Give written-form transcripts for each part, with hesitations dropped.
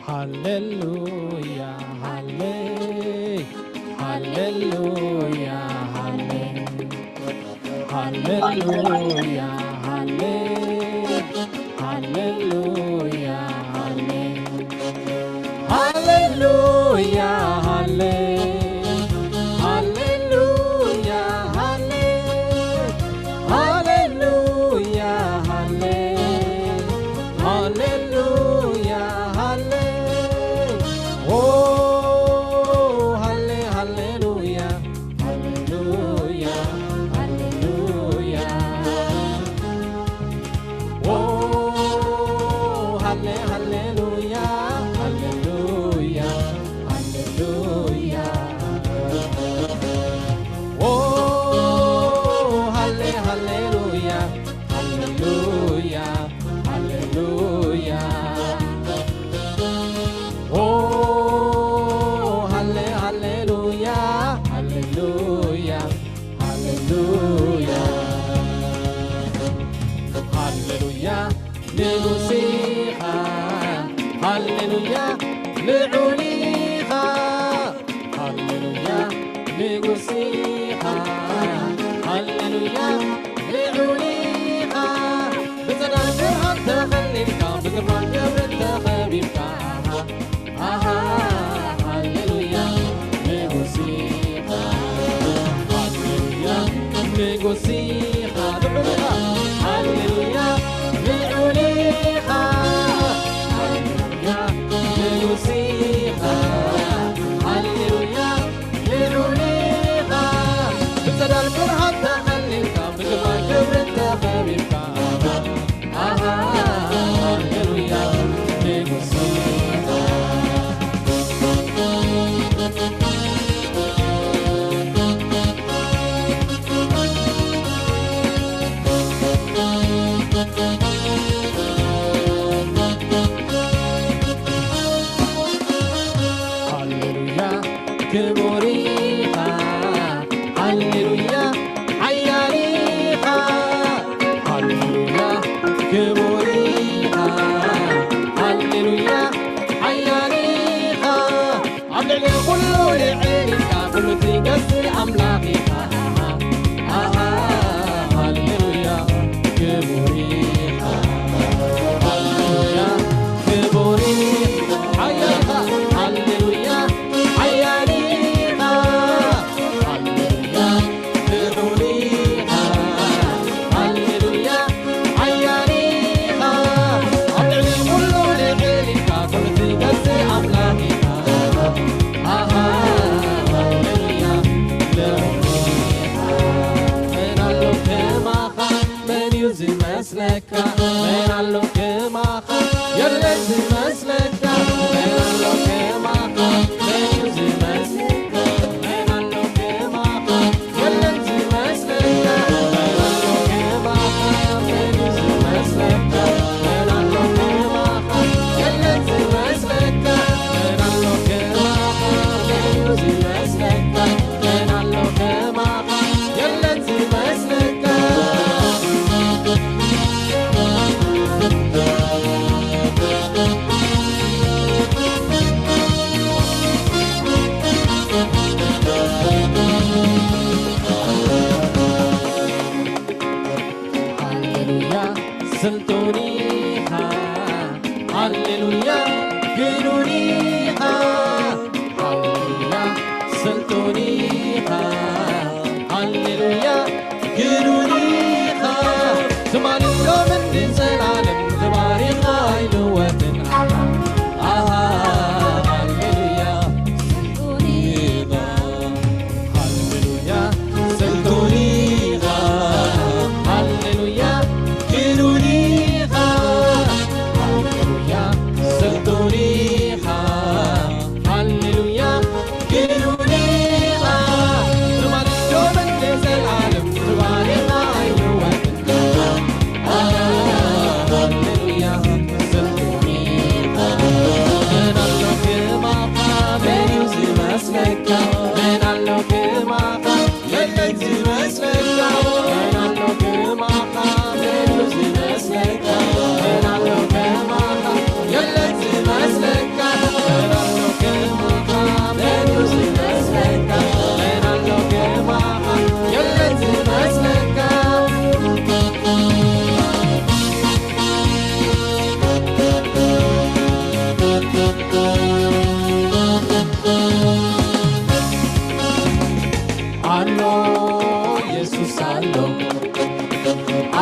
Hallelujah, hallelujah, hallelujah, hallelujah, hallelujah, hallelujah, hallelujah, hallelujah,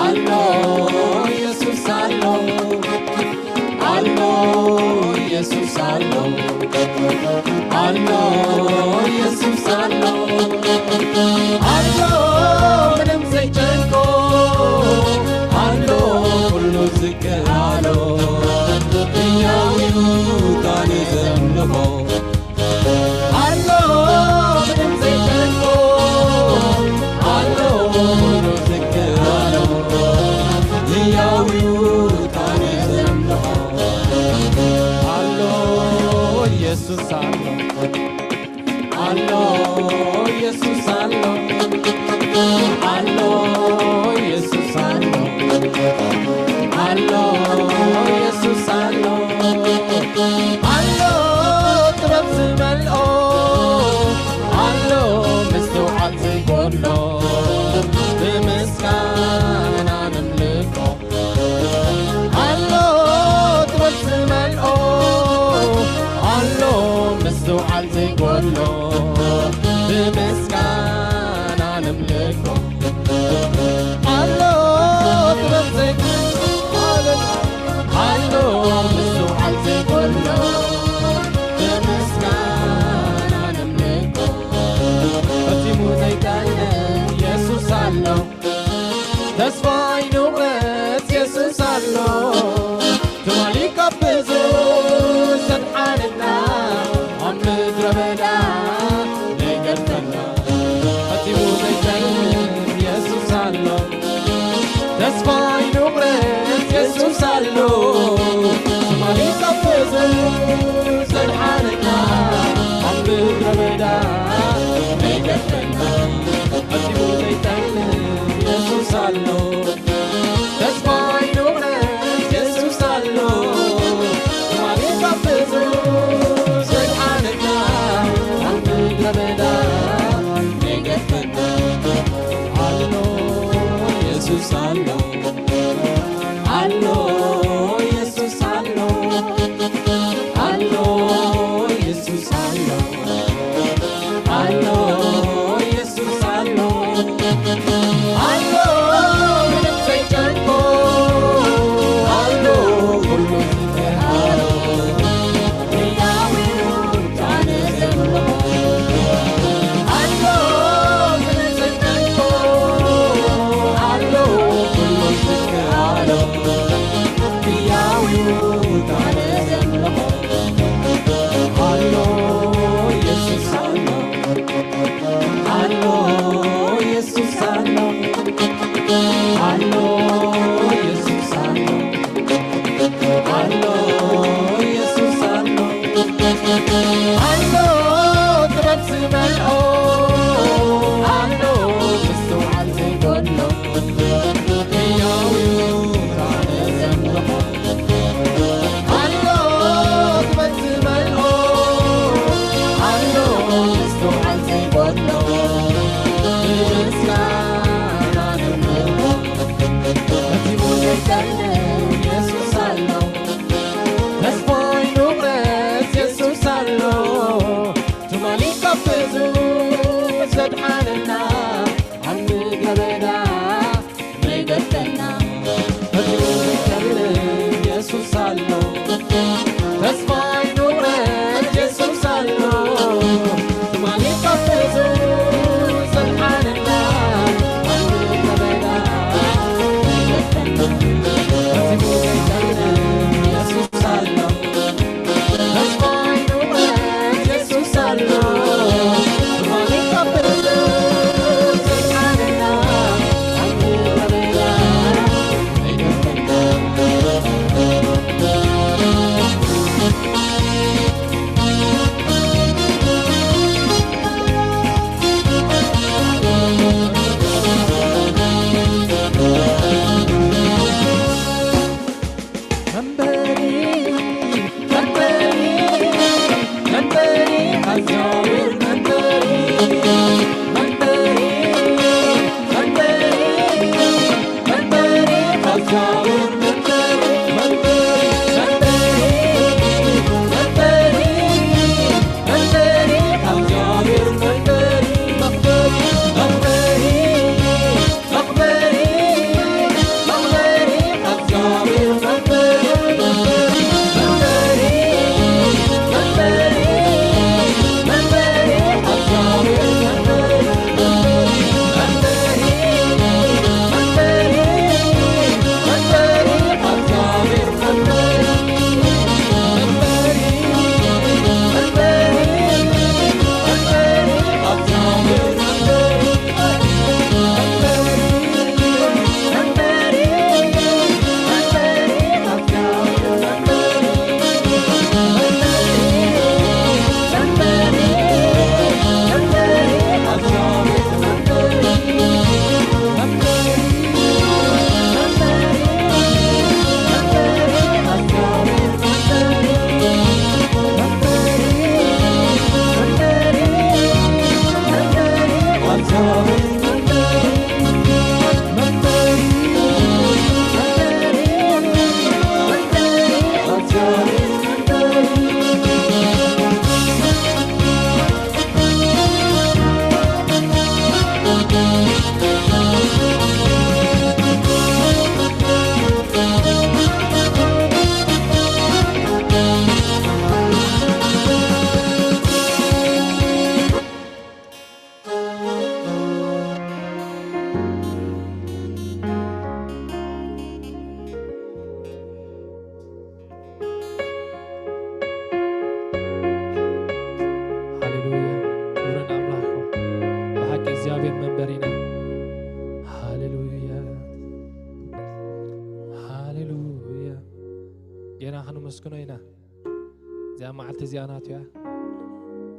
አሎ ኢየሱስ አሎ አሎ ኢየሱስ አሎ አሎ ኢየሱስ አሎ አሎ ምንም ሳይጨንቆ አሎ ሁሉ ዝቅ አሎ ሕያዊው ቃል ዘምልሞ አሎ ምንም ሳይጨንቆ አሎ ሁሉ ዝቅ አሎ ሕያዊው ቃል ዘምልሞ አሎ ኢየሱስ አሎ አሎ ኢየሱስ አሎ አሎ ኢየሱስ አሎ አሎ ኢየሱስ አሎ አሎ ጥበብ ዝመልኦ አሎ ምስትውዓል ዘይጐድሎ ብምስጋና ንምልኮ አሎ ጥበብ ዝመልኦ አሎ ምስትውዓል ዘይጐድሎ ብምስጋና ንምልኮ አሎ ጥበብ ዘይጐድሎ አሎ ምስትውዓል ዘይጐድሎ ብምስጋና ንምልኮ ፈጺሙ ዘይጠልም ኢየሱስ አሎ ተስፋይ ንውረት ኢየሱስ አሎ ትማሊ ካብ ብዙ ሰድሓንና ኣብ ምድረ በዳ ዘይገድፈና ፈጺሙ ዘይጠልም ኢየሱስ አሎ ተስፋይ ንውረት ኢየሱስ አሎ ትማሊ ካብ ብዙ ሰድሓንና ኣብ ምድረ በዳ ዘይገድፈና ፈጺሙ ዘይጠልም ኢየሱስ አሎ ተስፋይ ንውረት ኢየሱስ አሎ ትማሊ ካብ ብዙ ሰድሓንና ኣብ ምድረ በዳ ዘይገድፈና አሎ ኢየሱስ አሎ አሎ ኢየሱስ አሎ አሎ ኢየሱስ አሎ አሎ ኢየሱስ አሎ አሎ ምንም ሳይጨንቆ አሎ ሁሉ ዝገሃሎ ሕያዊው ቃል ዘምልሞ አሎ ምንም ሳይጨንቆ አሎ ሁሉ خنمسكنو إنا زي ما عالت زيانات يا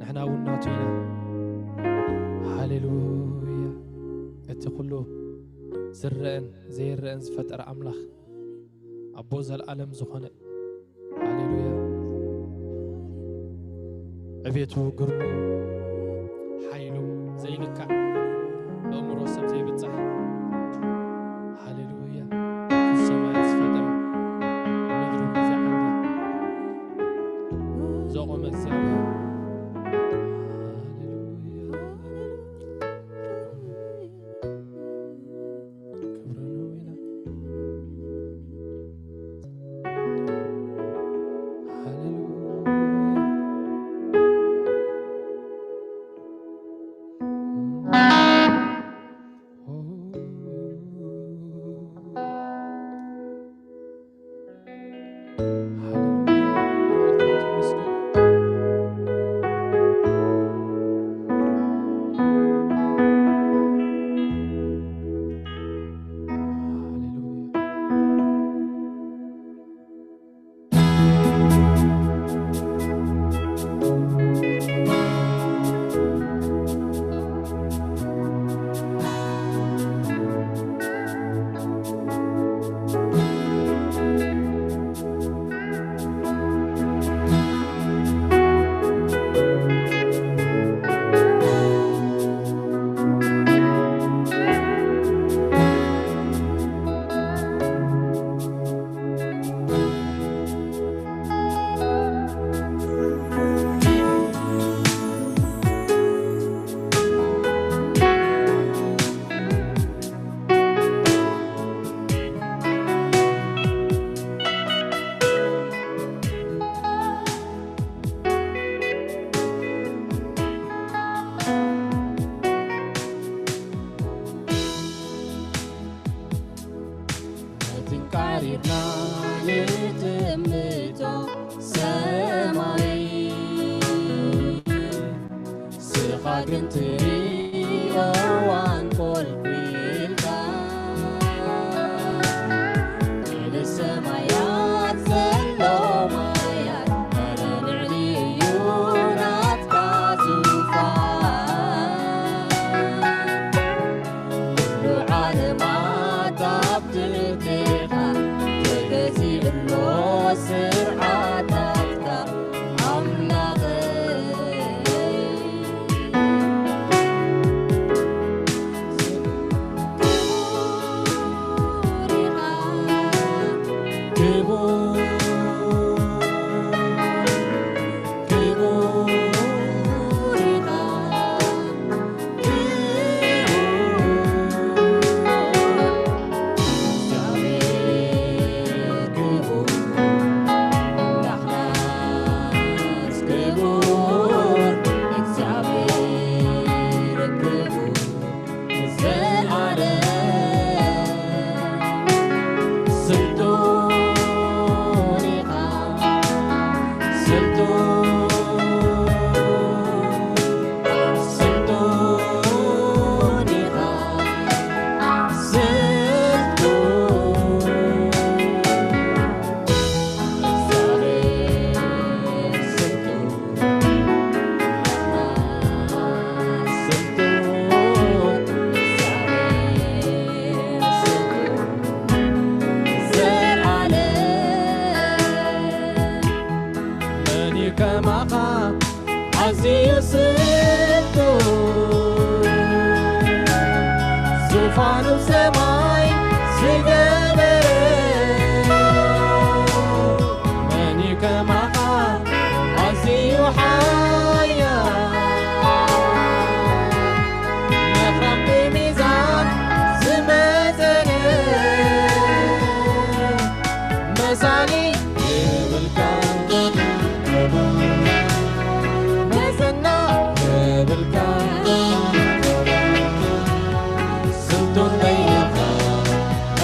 نحنا وناتينا هاليلويا اتقلو زرقن زي الرقن فتر أملخ أبوز العالم زخنة هاليلويا عبيتو قرنو حيلو زي لكا بأمرو سب زي بتصح هاليلويا في السماء فتر مدرو مزع عندي زوغو مزع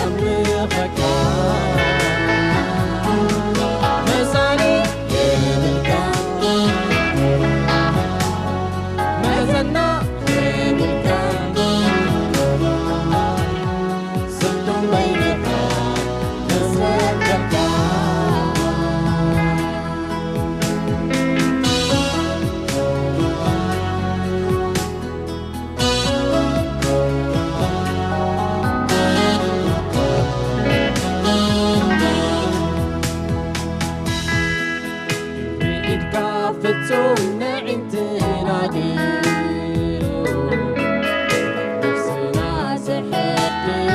أمر ናይ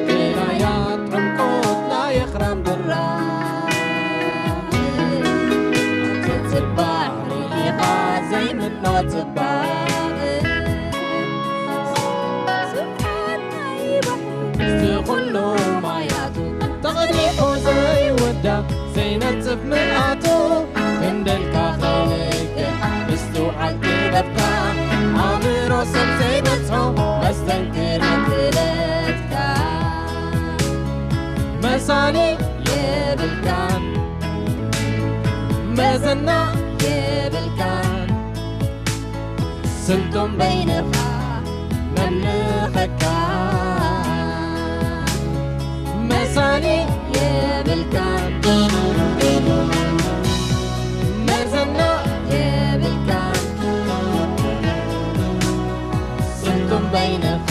ቀላያት ዕምቆት ናይ ኣኽራን ብራቕ ትጽባሕ ርኢኻ ዘይምኖ ጽባቕ ስብሓት ናይ ባሕሪ ዝኹሉ ማያቱ ተቐዲሑ ዘይወዳእ ዘይነጽፍ ምልኣቱ ክንደልካ ኸልክዕ ምስትውዓል ጥበብካ ኣእምሮ ሰብ ዘይበጽሖ መስተንክር ክለትካ መሳሊ የብልካን መዘና የብልካን ስልጡን በይንኻ መምልኸካ መሳሊ የብልካን መዘና የብልካን ስልጡን በይንኻ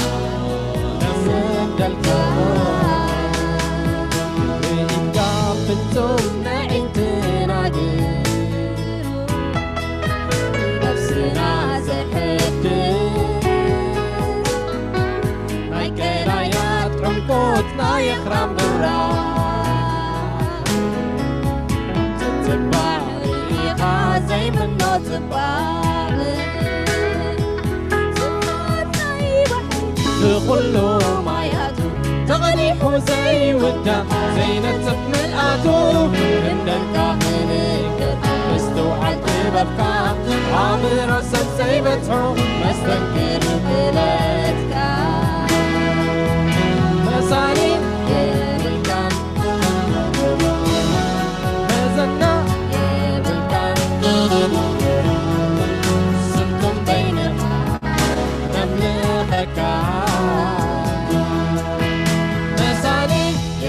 መስደልካ ርኢካ ፍጹም ንዒንትናግር ነፍስና ዘሕድር ናይ ቀላያት ዕምቆት ናይ ኣኽራን ብራቕ ትጽባሕ ርኢኻ ዘይምኖ ጽባቕ ስብሓት ናይ ባሕሪ ብኹሉ ማያቱ ተቐዲሑ ዘይውዳእ ዘይነጽፍ ምልኣቱ ክንደልካ ኽንክር ምስትውዓል ጥበብካ ኣእምሮ ሰብ ዘይበጽሖ መስተንክር ክለትካ መሳሊ የብልካን መዘና የብልካን ስልጡን በይንኻ መምልኸካ መሳሊ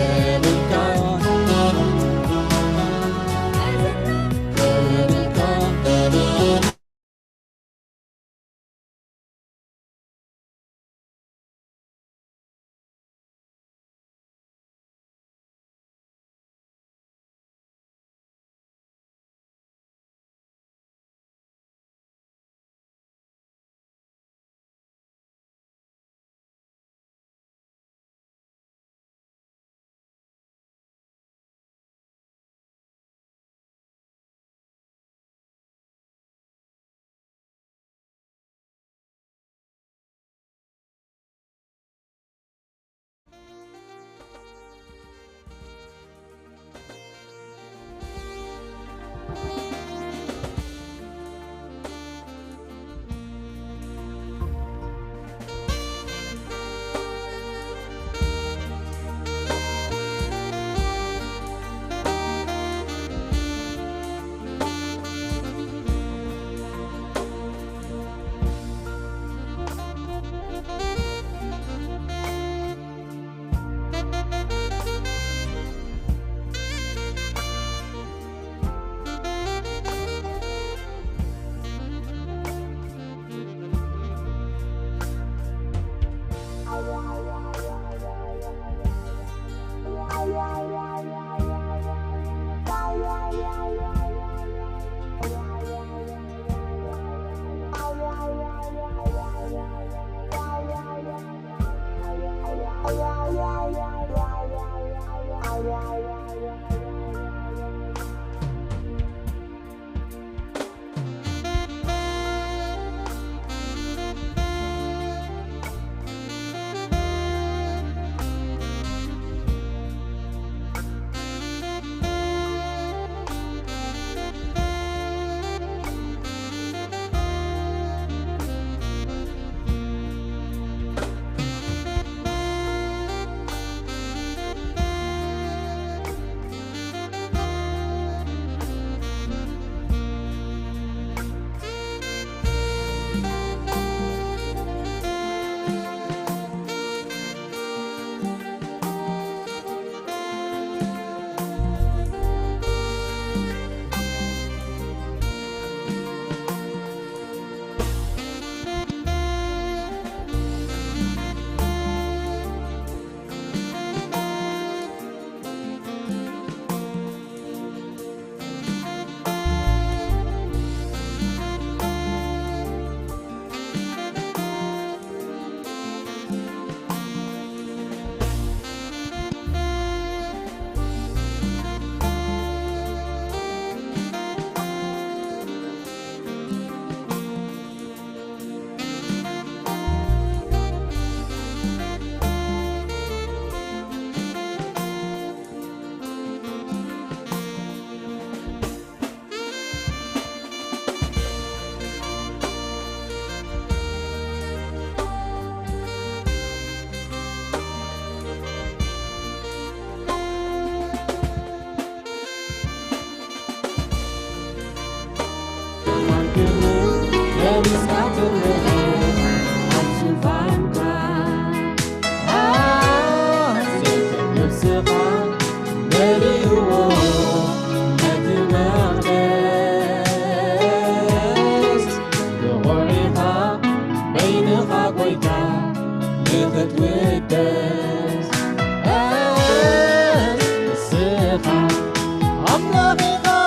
የብልካ የብልካን نتودس السخا أملاقها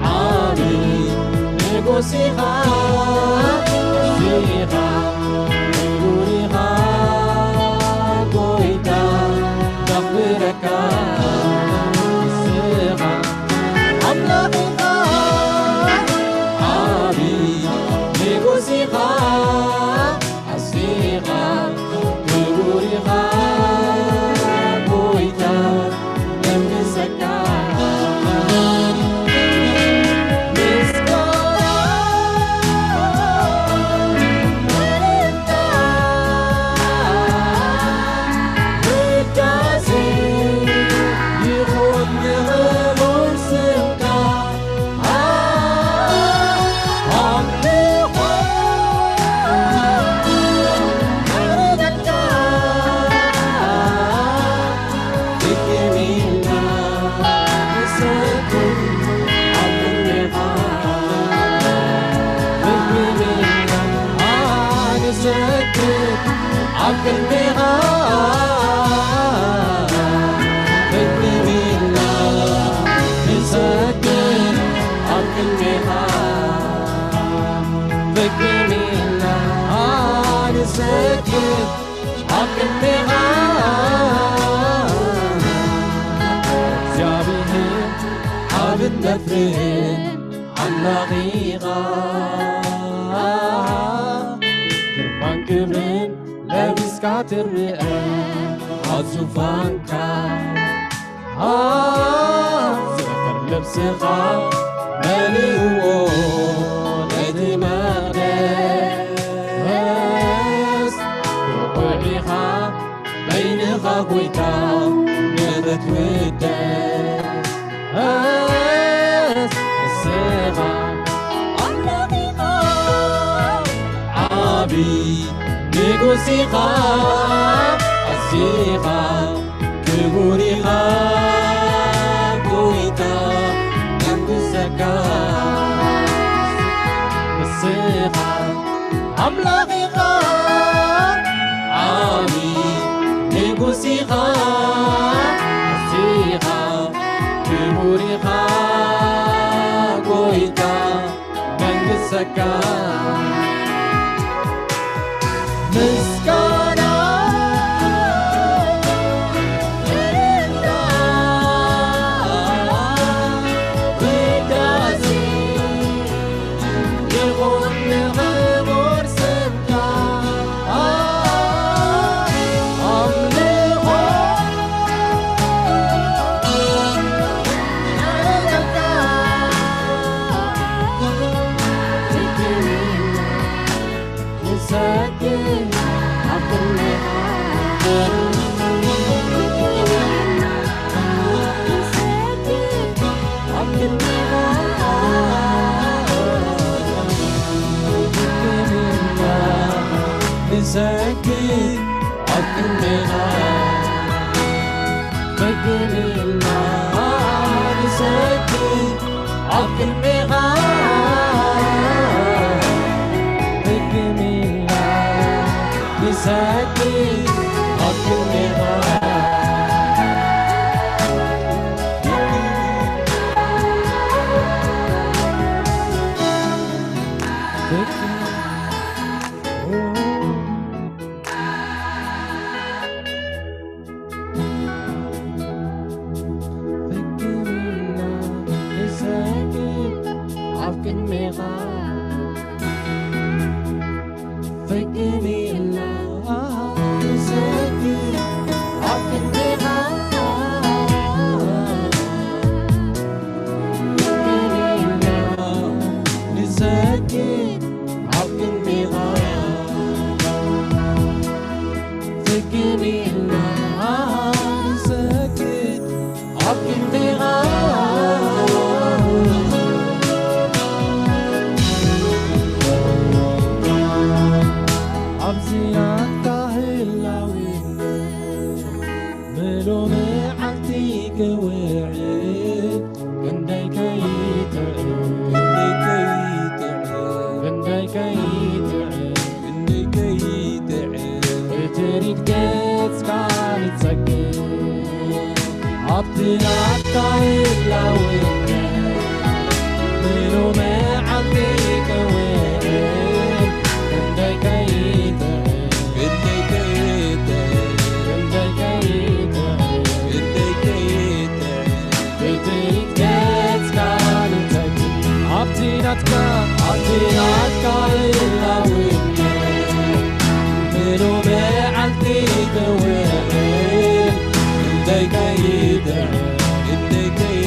عالي نقوسها سيها نقولها قويتا نخبرك السخا أملاقها عالي نقوسها سيها نقولها قويتا نمسك نفرين عالنغيغة كرمان كبرين لابس كاتر رئان عالزوفانكا زغفر لبسخا مليئو لدي مغدس وقوعيها بينها قويتا نذت ودس السيغة أملاقها عابي نقوسيها السيغة كبوريها قويتا نمسكا السيغة أملاقها عابي نقوسيها السيغة كبوريها قويتا نمسكا مسكانا ساكت عالكلمة فكر الله ساكت عالكلمة فكر الله ساكت عالكلمة كي تعب بتريد كتسكال تسكر عبدنا عطايل لوين منو ما عندك وين كندي كيتا كندي كيتا كندي كيتا كندي كيتا بتريد كتسكال تسكر عبدنا عطايل لوين منو ما عندك وين كندي كيتا كندي كيتا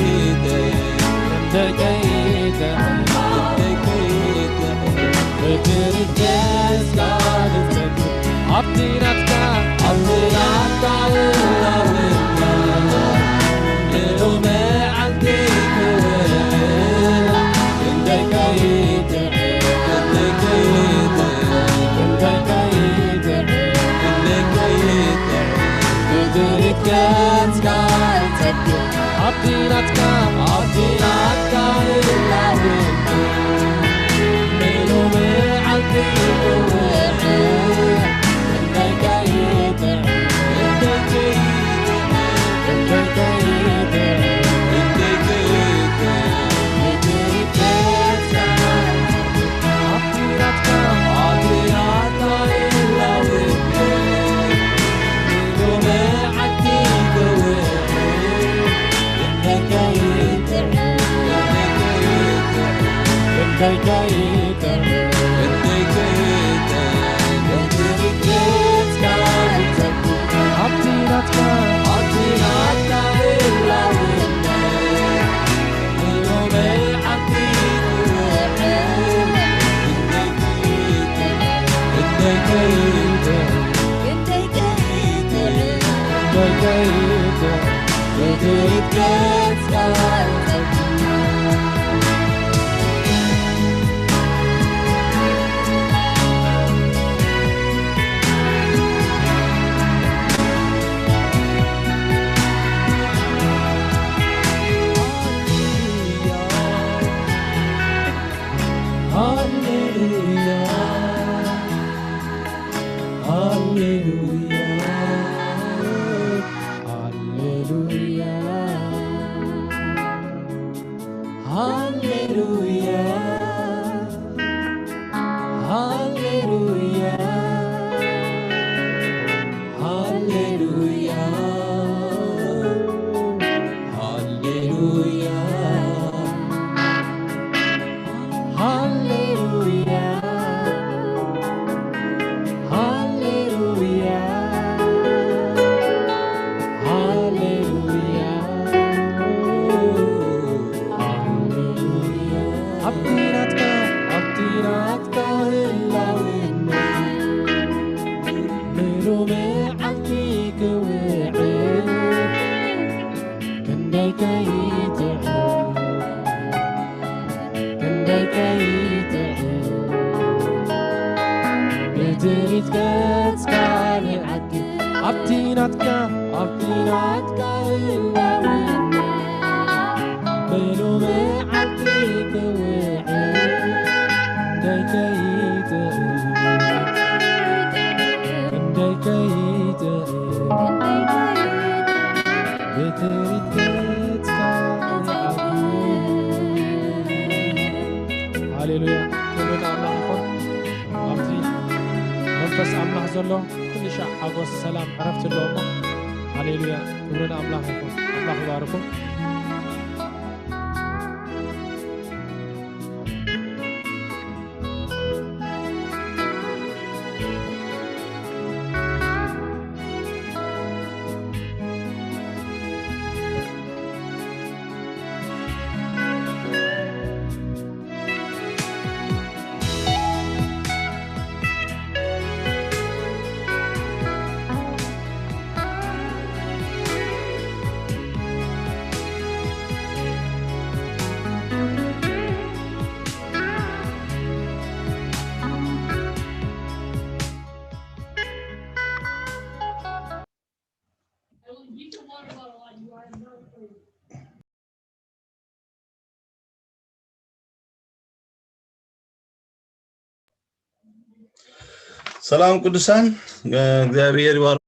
كندي كيتا كندي كيتا بتريد كتسكال تسكر عبدنا عطايل لوين منو ما عندك وين كندي كيتا كندي كيتا كندي كيتا كندي كيتا بتريد كتسكال تسكر عبدنا عطايل لوين منو ما عندك وين كندي كيتا كندي كيتا كندي كيتا كندي كيتا بتريد كتسكال عطينا عطايل لوين منو ما عندك وين كندي كيتا كندي كيتا كندي كيتا بتريد كتسكال تسكر عطينا عطايل لوين منو ما عندك وين كندي كيتا كندي كيتا بتريد كتسكال تسكر هاليلويا كلنا الله يكون أبدي منفس أملاح زلوا كل شيء حقوس السلام عرفت اللهم هاليلويا كلنا الله يكون الله يباركم سلام قدسان እግዚአብሔር ይባርክ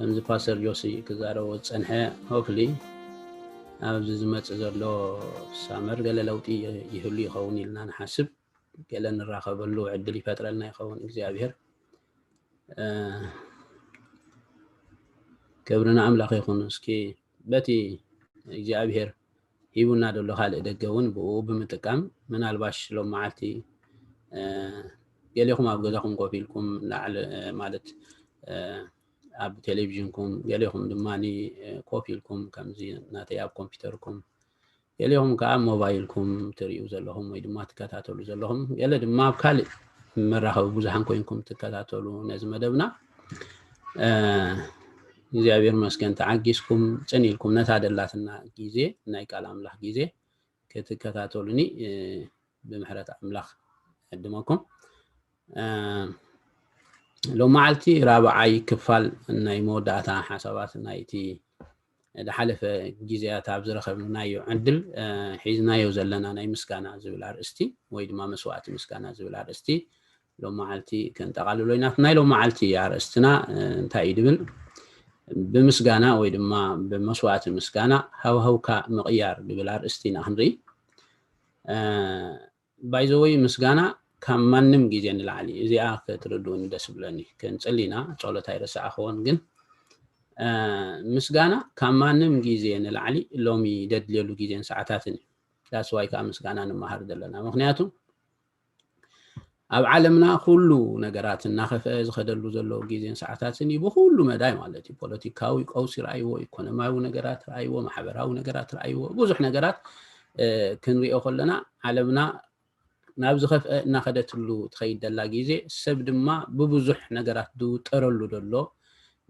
أمز باسر يوسي كزارو تصنحه hopefully أبز زمت زرلو سامر قال لوتي يهلي يخوني لنا نحاسب قال نراقب له عدلي فترة لنا يخون إግዚአብሔር كبرنا أملاك يخون اسكي بتي إግዚአብሔር يبونا دلو خالق دقون بو بمتقام من الباش لو معلتي قال لكم أبغاكم قفيلكم لعل مالت أب تلفزيونكم قال لهم دماني كوفيلكم كم زين ناتي أب كمبيوتركم قال لهم كأب موبايلكم تريو زلهم ويدما تكتاتلو زلهم قال دما بكالي مرة بوزحن كوينكم تكتاتلو نزم دبنا እግዚአብሔር መስገን ተዓጊስኩም ጸኒልኩም ነታደላትና ጊዜ ናይ ቃል አምላክ ጊዜ ከተከታተሉኒ በምህረት አምላክ አድማኩም لو معلتي رابعي كفال ناي موداتا حسابات نايتي دحلف جزيات ابزر خبنايو عدل حيزنايو زلنا ناي مسكانا زبل ارستي ويدما مسوات مسكانا زبل ارستي لو معلتي كنت قالولينات ناي لو معلتي يا ارستنا انتاي دبل بمسكانا ويدما بمسوات مسكانا هو كا مقيار دبل ارستي نحنري بايزوي مسكانا كمانم جيزين العالي إذا تردون دسبلاني كان صلينا صلاة هيرس أخوان جن مسجانا كمانم جيزين العالي لومي دد ليلو جيزين ساعتاتني لا سواي كمسجانا نمهر دلنا مخنياتهم أو عالمنا كله نجارات النخف إذا خدلوا زلوا جيزين ساعتاتني بكله مدايم علتي بوليتيكاوي أو سرعيو إيكونومياوي نجارات رأيو محبراوي نجارات رأيو بوزح نجارات كن ريو خلنا عالمنا نابز خف ناخدت له تخيل دلا جيزي سب دما ببزح نجارات دو ترلو دلو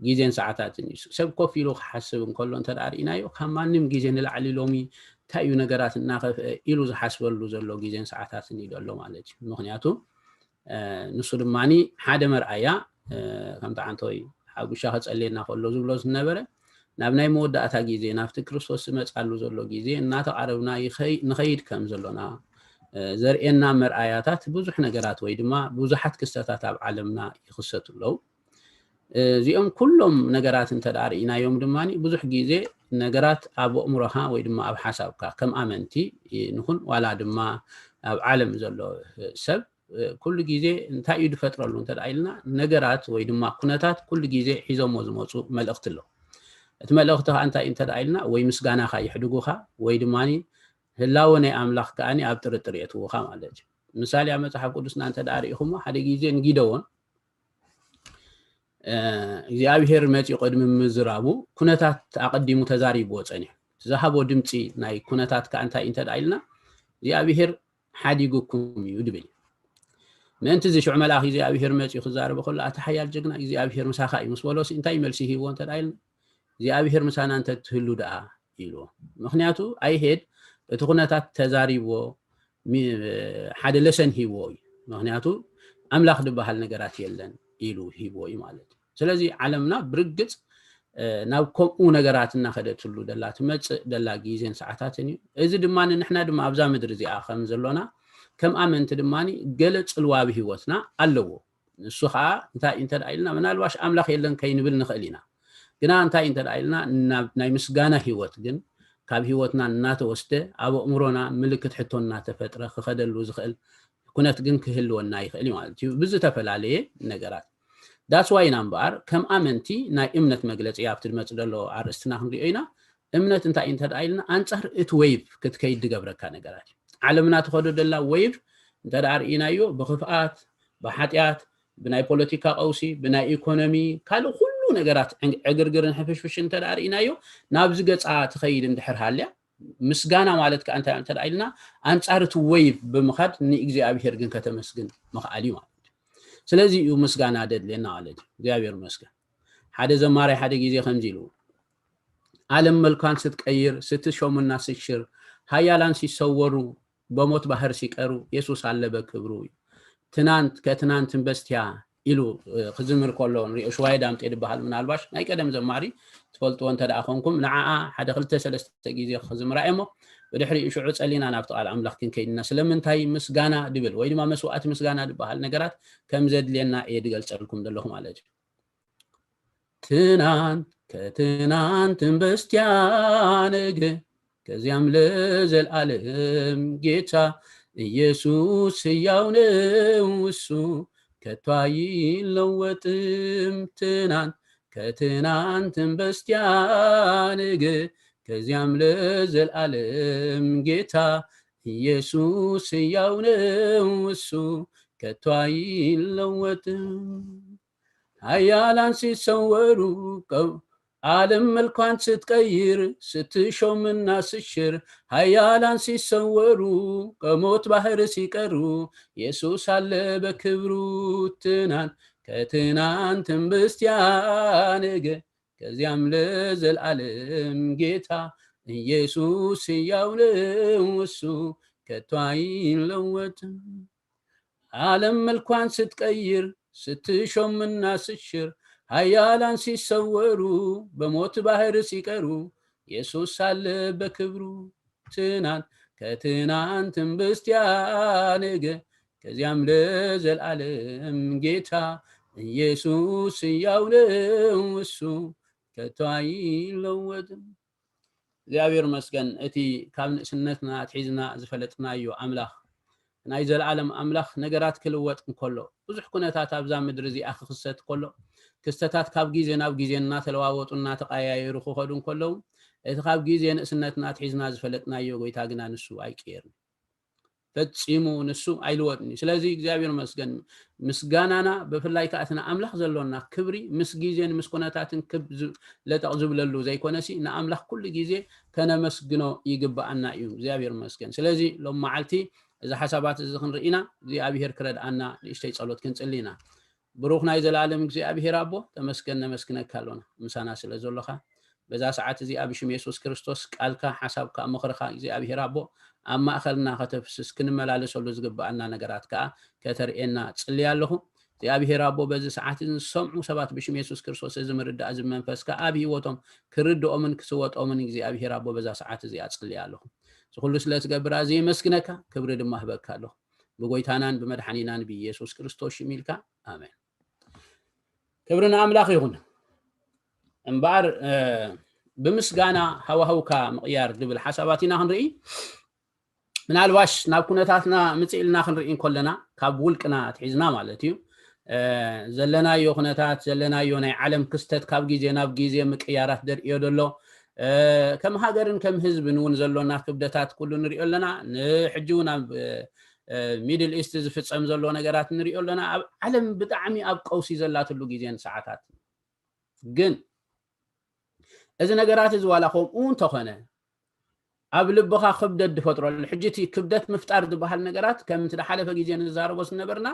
جيزين ساعتات سب كوفي له حسب كله انت دارينايو كمان نم جيزين العلي لومي ታዩ ነገራት እናኸፍ ኢሉ ዝሓስበሉ ዘሎ ግዜን ሰዓታትን ይደሎ ማለት እዩ ምክንያቱ ንሱ ድማኒ ሓደ መርኣያ ከምታ አንተይ ሓጉሻ ከጸልየና ከሎ ዝብሎ ዝነበረ ናብ ናይ መወዳእታ ግዜ ናብቲ ክርስቶስ መጻሉ ዘሎ ግዜ እናተቃረብና ንኸይድ ከም ዘሎና ዘርኤና መርኣያታት ብዙሕ ነገራት ወይ ድማ ብዙሓት ክስተታት ኣብ ዓለምና ይኽሰቱ ኣለው እዚኦም ኩሎም ነገራት እንተዳርኢናዮም ድማኒ ብዙሕ ግዜ ነገራት ኣብ ኣእምሮኻ ወይ ድማ ኣብ ሓሳብካ ከም ኣመንቲ ንኹን ዋላ ድማ ኣብ ዓለም ዘሎ ሰብ ኩሉ ግዜ እንታይ እዩ ድፈጥረሉ እንተዳኢልና ነገራት ወይ ድማ ኩነታት ኩሉ ግዜ ሒዞሞ ዝመፁ መልእኽቲ ኣሎ እቲ መልእኽቲ እንታይ እንተዳኢልና ወይ ምስጋናኻ ይሕድጉኻ ወይ ድማኒ ህላወ ናይ ኣምላኽ ከኣኒ ኣብ ጥርጥር የትውኻ ማለት እዩ ምሳሌ ኣብ መጽሓፍ ቅዱስና እንተዳርኢኹሞ ሓደ ግዜ ንጊደዎን እግዚአብሔር መፂኡ ቅድሚ ምዝራቡ ኩነታት ኣቀዲሙ ተዛሪብዎ ፀኒሑ ዝሃቦ ድምፂ ናይ ኩነታት ከእንታይ እንተዳኢልና እግዚአብሔር ሓዲጉኩም እዩ ድብል ምእንቲ ዝሽዑ መልኣኽ እግዚአብሔር መፂኡ ክዛረብ ከሎ ኣታ ሓያል ጅግና እግዚአብሔር ምሳኻ እዩ ምስ በሎሲ እንታይ መልሲ ሂብዎ እንተዳኢልና እግዚአብሔር ምሳና እንተ ትህሉ ደኣ ኢሉ ምክንያቱ ኣይሄድ እቲ ኩነታት ተዛሪብዎ ሓደ ለሰን ሂብዎ እዩ ምክንያቱ ኣምላኽ ድበሃል ነገራት የለን ኢሉ ሂብዎ እዩ ማለት ስለዚ ዓለምና ብርግጽ ናብ ከምኡ ነገራት እናኸደትሉ ደላ ትመጽእ ደላ ግዜን ሰዓታትን እዩ እዚ ድማኒ ንሕና ድማ ኣብዛ ምድሪ እዚኣ ከም ዘሎና ከም ኣመንቲ ድማኒ ገለ ጽልዋብ ህይወትና ኣለዎ ንሱ ከዓ እንታይ እንተዳኢልና ምናልባሽ ኣምላኽ የለን ከይንብል ንኽእል ኢና ግና እንታይ እንተዳኢልና ናይ ምስጋና ህይወት ግን ካብ ህይወትና እናተወስደ ኣብ ኣእምሮና ምልክት ሕቶ እናተፈጥረ ክኸደሉ ዝኽእል ኩነት ግን ክህልወና ይኽእል ማለት እዩ ብዝተፈላለየ ነገራት that's why ኢና እምበኣር ከም ኣመንቲ ናይ እምነት መግለፂ ኣብቲ ድመጽእ ዘሎ ኣርእስትና ክንሪኦ ኢና እምነት እንታይ እንተዳኢልና ኣንጻር እቲ ዌይቭ ክትከይድ ድገብረካ ነገራት እዩ ዓለምና ትኸዶ ደላ ዌይቭ እንተዳርኢናዮ ብኽፍኣት ብሓጢኣት ብናይ ፖለቲካ ቀውሲ ብናይ ኢኮኖሚ ካልእ ኩሉ ነገራት ዕግርግርን ሕፍሽፍሽ እንተዳርኢናዮ ናብዚ ገጻ ትኸይድ እንድሕር ሃልያ ምስጋና ማለት ከዓ እንታይ እንተዳኢልና ኣንጻር እቲ ዌይቭ ብምኻድ ንእግዚአብሔር ግን ከተመስግን መኽኣል እዩ ማለት ስለዚ እዩ ምስጋና ደድልየና ማለት እዩ እግዚአብሔር ይመስገን ሓደ ዘማራይ ሓደ ግዜ ከምዚ ኢሉ ዓለም መልኳን ስትቀይር ስትሾምና ስትሽር ሃያላን ሲሰወሩ በሞት ባህር ሲቀሩ ኢየሱስ አለ በክብሩ ትናንት ከትናንትን በስቲያ ኢሉ ክዝምር ከሎ ንሪኦ ሽዋይ ዳምጤ ድበሃል ምናልባሽ ናይ ቀደም ዘማሪ ትፈልጥዎ እንተደኣ ኮንኩም ንዓኣ ሓደ ክልተ ሰለስተ ግዜ ክዝምራ እሞ ብድሕሪ ሽዑ ጸሊና ናብቲ ቃል ኣምላኽ ክንከይድና ስለምንታይ ምስጋና ድብል ወይ ድማ መስዋዕት ምስጋና ድበሃል ነገራት ከም ዘድልየና እየ ድገልጸልኩም ዘለኹ ማለት እዩ ትናንት ከትናንትን በስቲያ ነገ ከዚያም ለዘለዓለም ጌታ ኢየሱስ ሕያው ነው እሱ ከቶ አይለወጥም ትናንት ከትናንትን በስቲያ ነገ ከዚያም ለዘለዓለም ጌታ ኢየሱስ ሕያው ነው እሱ ከቶ አይለወጥም ሃያላን ሲሰወሩ ዓለም መልኳን ስትቀይር ስትሾምና ስትሽር ሃያላን ሲሰወሩ ከሞት ባህር ሲቀሩ ኢየሱስ አለ በክብሩ ትናንት ከትናንትን በስቲያ ነገ ከዚያም ለዘለዓለም ጌታ ኢየሱስ ሕያው ነው እሱ ከቶ አይለወጥም ዓለም መልኳን ስትቀይር ስትሾምና ስትሽር ሃያላን ሲሰወሩ በሞት ባህር ሲቀሩ ኢየሱስ አለ በክብሩ ትናንት ከትናንትን በስቲያ ነገ ከዚያም ለዘለዓለም ጌታ ኢየሱስ ሕያው ነው እሱ ከቶ አይለወጥም እግዚአብሔር ይመስገን እቲ ካብ ንእስነትና ኣትሒዝና ዝፈለጥናዮ ኣምላኽ ናይ ዘለዓለም ኣምላኽ ነገራት ክልወጥ እንከሎ ብዙሕ ኩነታት ኣብዛ ምድሪ እዚኣ ክኽሰት ከሎ ክስተታት ካብ ግዜ ናብ ግዜ እናተለዋወጡ እናተቀያየሩ ክኸዱ እንከለዉ እቲ ካብ ግዜ ንእስነትና ኣትሒዝና ዝፈለጥናዮ ጎይታ ግና ንሱ ኣይቀየርን ፈፂሙ ንሱ ኣይልወጥን ስለዚ እግዚአብሔር ይመስገን ምስጋናና ብፍላይ ከኣትና ኣምላኽ ዘሎና ክብሪ ምስ ግዜን ምስ ኩነታትን ክብ ለጠቕ ዝብለሉ ዘይኮነሲ ንኣምላኽ ኩሉ ግዜ ከነመስግኖ ይግባአና እዩ እግዚአብሔር ይመስገን ስለዚ ሎም መዓልቲ እዚ ሓሳባት እዚ ክንርኢና እግዚአብሔር ክረድኣና ንእሽተይ ጸሎት ክንጽልይና ብሩኽ ናይ ዘለዓለም እግዚአብሔር ኣቦ ተመስገን ነመስግነካ ኣለና ምሳና ስለ ዘለኻ بذا ساعات زي أبي شم يسوع كريستوس قالك حسابك مخرخا زي أبي هرابو أما أخلنا خطفسس كنملالس ولو زغبانا ነገራት ከአ ከተርእየና ጽልያለሁ زي أبي هرابو بذا ساعات سمعوا سبات بشم يسوع كريستوس إذا مرد أزم منفس كأبي وتم كردوا من كسوات أمن زي أبي هرابو بذا ساعات زي أصليالله كل سلات جبر زي مسكنك كبر دم هبك له بقويتانان بمدحنينان بيسوع كريستوس ميلكا آمين كبرنا أملاك يهون انبار بمسجانا هوكا مقيار دبل حساباتنا هنري من الواش نابكونتاتنا متسئلنا هنري كلنا كابولكنا تحزنا مالتيو زلنا يوخنتات زلنا يوني عالم كستت كاب جيزي ناب جيزي مقيارات در يودلو كم هاجرن كم حزب نون زلونا كبدتات كله نريو لنا نحجونا ميدل ايست زفصم زلو ነገራት نريو لنا عالم بطعمي اب قوسي زلاتلو جيزين ساعات ግን እዚ ነገራት እዚ ዋላ ከምኡን ተኾነ ኣብ ልብኻ ክብደት ድፈጥሮ ሕጅቲ ክብደት ምፍጣር ዝበሃል ነገራት ከም ትደሓለፈ ግዜ ንዛረቦስ ነበርና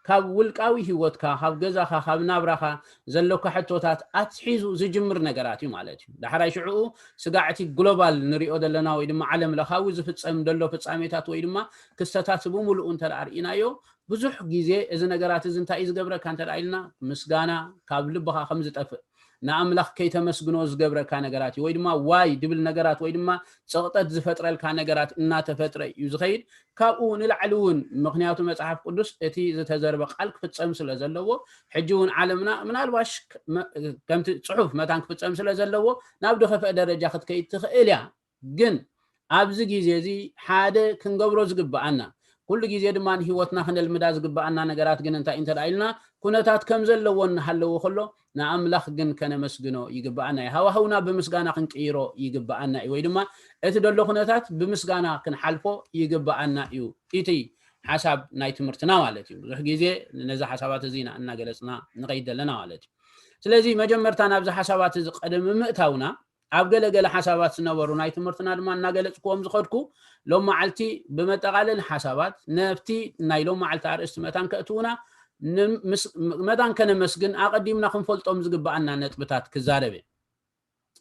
ካብ ውልቃዊ ህይወትካ ካብ ገዛኻ ካብ ናብራኻ ዘለካ ሕቶታት ኣትሒዙ ዝጅምር ነገራት እዩ ማለት እዩ ዳሕራይ ሽዑ ስጋዕቲ ግሎባል ንሪኦ ዘለና ወይ ድማ ዓለም ለኻዊ ዝፍጸም ደሎ ፍጻሜታት ወይ ድማ ክስተታት ብሙሉኡ እንተርእይናዮ ብዙሕ ግዜ እዚ ነገራት እዚ እንታይ ዝገብረካ እንተርእይልና ምስጋና ካብ ልብኻ ከም ዝጠፍእ نأملاك كي تمسجنو زجبرك كنجارات ويدما واي دبل نجارات ويدما سقطت زفترة الكنجارات إنها تفترة يزخيد كأون العلون مغنيات مصحف قدس اتي زتزرب قلك في التسمسل زلوا حجون عالمنا من الواش كم صحف ما تانك في التسمسل زلوا نبدو خف درجة خد كي تخيلها جن أبز جيزي حدا كنجبرو زجبنا كل جزء دمان هوتنا خن المداز جبأنا نجارات جن أنت رأينا كنتات كم زلوا نحلو خلو نأملاك جن كنا مسجنو يجبأنا هونا بمسجانا خن كيرو يجبأنا ويدما اتدلو كنتات بمسجانا خن حلفو يجبأنا إتي حسب نايت مرتنا والتي رح جزء نزح حسابات زينة أن جلسنا نقيد لنا والتي سلزي مجمرتنا بز حسابات قدم مئتاونا أبجل حسابات سنورو نايت مرتنا دمان نجلس قوم زخدكو لو معلتي بمتقالل حسابات نفتي نايلو معلت عرست متان كأتونا متان كان مسجن أقدمنا خنفلتهم زجبأنا نتبتات كزاربي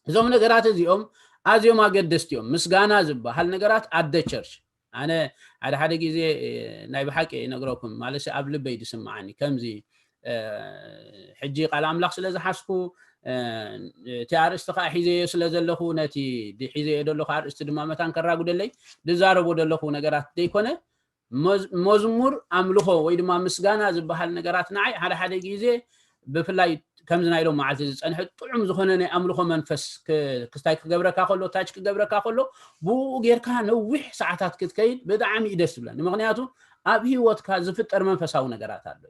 زوم نجارات اليوم أزيوم ما قدستيوم مسجانا زبا هل نجارات عدة church أنا على حدا جزء نايب حكي نقولكم معلش قبل بيد سمعني كم زي حجي قال أملاك سلزة حسكو تعرس تقع حيزي سلزلخو نتي دي حيزي يدلخو عرست دمامتان كراغو دلي دزاربو دلخو نجارات ديكونه مزمور أملخو ويدما مسجانا زبحال نجارات نعي على حدا جيزي بفلاي كم زنايلو معلتز أنا حط طعم زخنني أملخو منفس كستايك جبرك أخلو تاج كجبرك أخلو بو غير كان نوح ساعات كتكيد بدعم يدس بلان مغنياتو أبي وقت زفتر منفساو نجارات هذا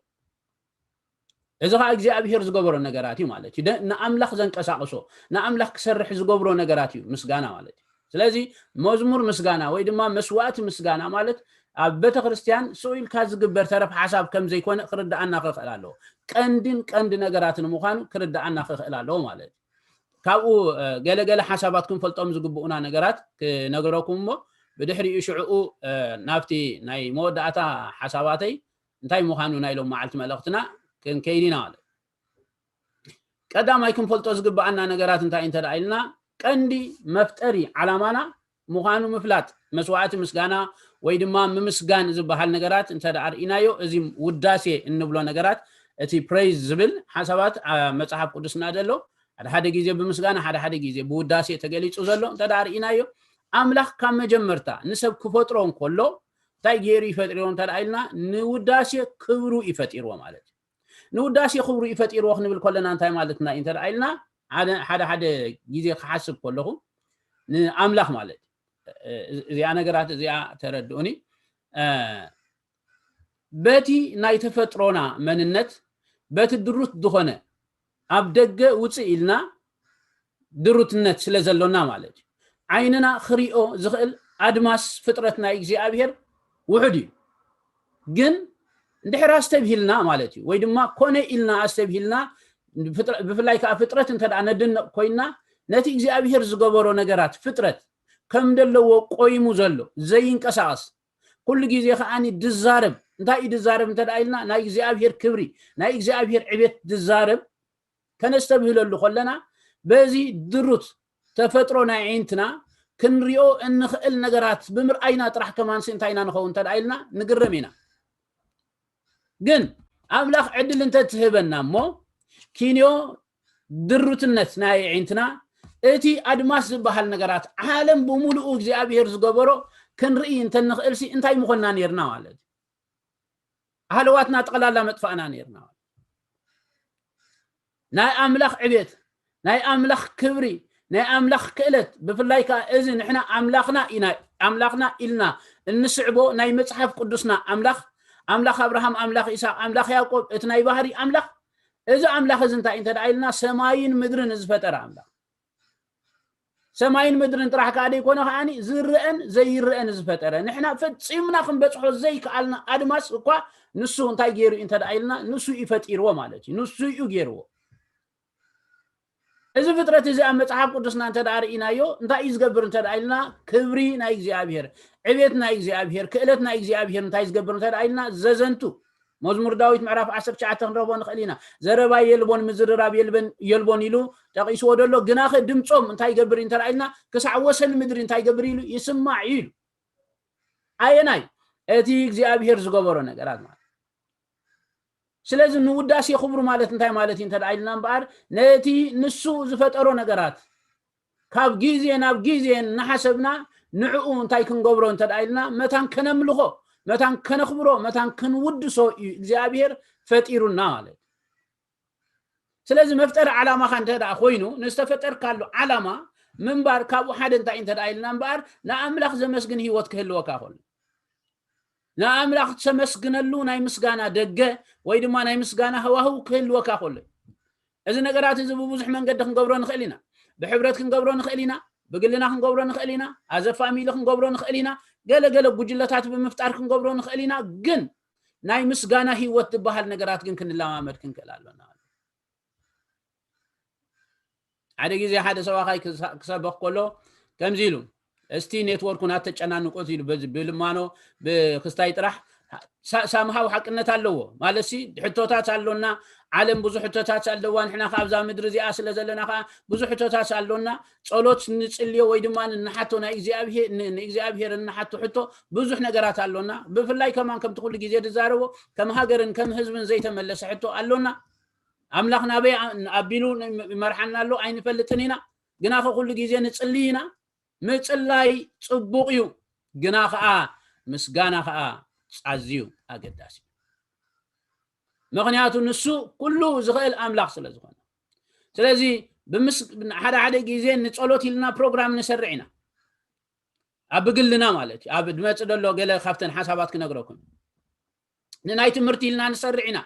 إذا أجزاء أبيهر زجبرو نجاراتي مالتي ده نأملخ زنك أساقسو نأملخ سرح زجبرو نجاراتي مسجانا مالتي سلازي مزمور مسجانا ويدما مسوات مسجانا مالت أبت كريستيان سويل كاز جبر ترف حساب كم زي كون خرد عنا خلالو كند نجاراتنا مخانو خرد عنا خلالو مالت كاو جل حساباتكم فلتم زجبونا نجارات نجاركم مو بدحري يشعو نافتي ناي مودعتا حساباتي انتي مخانو نايلو معلت ملختنا كن كيدينا على قدام يكون فلتو زغبانا نغرات انت رأينا قندي مفتري علامانا مخانو مفلات مسواعات مسغانا ويدما ممسغان زبحال نغرات انت رأينايو ازي وداسي انبلو نغرات اتي بريز زبل حسابات مصحف قدسنا دلو حدا غيزي بمسغانا حدا غيزي بوداسي تغليصو زلو انت رأينايو املاح كم جمرتا نسب كفطرون كله تاي غيري فطرون ترأينا نوداسي كبرو يفطيرو مالت نوداسي خبرو يفطير وخ نبل كلنا انتي مالتنا انت رايلنا حدا غيزي حاسب كلهم املاح مالت زي انا غرات زي تردوني بتي ناي تفطرونا مننت بت دروت دخونه ابدغ وصيلنا دروتنت سلازلونا مالت عيننا خريو زخل ادماس فطرتنا اغزيابير وحدي جن ندحر استبهلنا مالتي ويدما كونه إلنا استبهلنا بفلاي كفطرت انت ندن كوينا نتي እግዚአብሔር ዝገበሮ ነገራት ፍጥረት ከም ደለዎ ቆይሙ ዘሎ ዘይንቀሳቀስ كل ጊዜ ከአኒ ድዛረብ እንታይ ድዛረብ እንተ ዳይልና ናይ እግዚአብሔር ክብሪ ናይ እግዚአብሔር ዕቤት ድዛረብ ከነስተብህለሉ ኮለና በዚ ድሩት تفترو ناي عينتنا كنريو ان خل نغرات بمرأينا طرح كمان سنتاينا نخون تدايلنا نقرمينا جن املاخ عدل انت تهبنا مو كينيو دروتنت ناي عينتنا اتي ادماس بحال نغرات عالم بمولو እግዚአብሔር ዝገበሮ كنرئي انت نخلسي انتاي مخنا نيرنا ማለት هلواتنا تقلالا مطفانا نيرنا ناي املاخ عبيت ناي املاخ كبري ناي املاخ كلت بفلايكا اذن احنا املاخنا إلنا النسعبو ناي مصحف قدسنا املاخ ابراهام املاخ اسحاق املاخ يعقوب اتناي بحري املاخ اذا املاخ زنتا انت دايلنا سماين مدرن زفتر املاخ سماين مدرن طرح كادي كونه خاني زرئن زيرئن زفتر نحنا فصيمنا خنبصحو زي كالنا ادماس اكو نسو انتاي غيرو انت دايلنا نسو يفطيرو مالتي نسو يغيرو إذا فترة إذا مصحف قدسنا انت دارينايو انت يزغبر انت دايلنا كبري نا እግዚአብሔር عبيتنا እግዚአብሔር كእلتنا እግዚአብሔር انت يزغبر انت دايلنا ززنتو مزمور داويت معرف 19 نربون خلينا زربا يلبون مزرراب يلبون يلو تقيس ودلو غناخ دمصوم انت يغبر انت دايلنا كسع وسن مدر انت يغبر يلو يسمع يلو ايناي اتي እግዚአብሔር ዝገበሮ ነገራት ማለት ስለዚህ ንውዳሴ خبر ማለት እንታይ ማለት እንተ ዳይልና እምባር ነቲ ንሱ ዝፈጠሮ ነገራት ካብ ጊዜ ናብ ጊዜ ንሐሰብና ንዕኡ እንታይ ክንገብሮ እንተ ዳይልና መታን ከነምልኾ መታን ከነኽብሮ መታን ክንውድሶ እግዚአብሔር ፈጢሩና ማለት ስለዚህ መፍጠር ዓላማ ካንተ ዳ ኮይኑ ንስተፈጠር ካሉ ዓላማ ምንባር ካብ ሓደ እንታይ እንተ ዳይልና እምባር ንኣምላኽ ዘመስግን ህይወት ክህልወካ ኮል نأملاخ تسمسجنلو ناي مسجانا دقة ويد ما ناي مسجانا هواهو كل وكا خلي إذا نقرأت إذا بوزح من قد خنقبرون خلينا بحبرات خنقبرون خلينا بقلنا خنقبرون خلينا عزف فاميل خنقبرون خلينا قال بوجلتات بمفتار خنقبرون خلينا جن ناي مسجانا هي وتبها النقرات جن كن الله ما مركن كلالنا عادي زي حدا سوا خاي كسبق كله كم زيلو استي نتوركون هتچانانقو ሲሉ በልማኖ በክስታይ ጥራሕ ሳምሃው ሐቅነት አለው ማለሲ ሕቶታት አለውና ዓለም ብዙ ሕቶታት አለዋ ንሕና ካብዛ ምድር እዚኣ ስለዘለና ብዙ ሕቶታት አለውና ጸሎት ንጽልዮ ወይ ድማ ንሐቶ ናይ እግዚአብሔር ንሐቶ ሕቶ ብዙ ነገራት አለውና በፍላይ ከማን ከም ትኩል ጊዜ ድዛረቦ ከም ሀገርን ከም ህዝብን ዘይተመለሰ ሕቶ አለውና አምላኽና በይ አቢሉ መርሐናሎ አይንፈልጥኒና ግና ከኩል ጊዜ ንጽልይና مصلاي صبوقيو غنا خا مسغانا خا صازيو اگداسي مغنياتو نسو كله زغل املاح سلازخنا سلازي حدا غيزي نصلوت يلنا بروجرام نسرعنا ابغلنا مالتي ابدمص دلو غله خفتن حسابات كنغركم نناي تمرت يلنا نسرعنا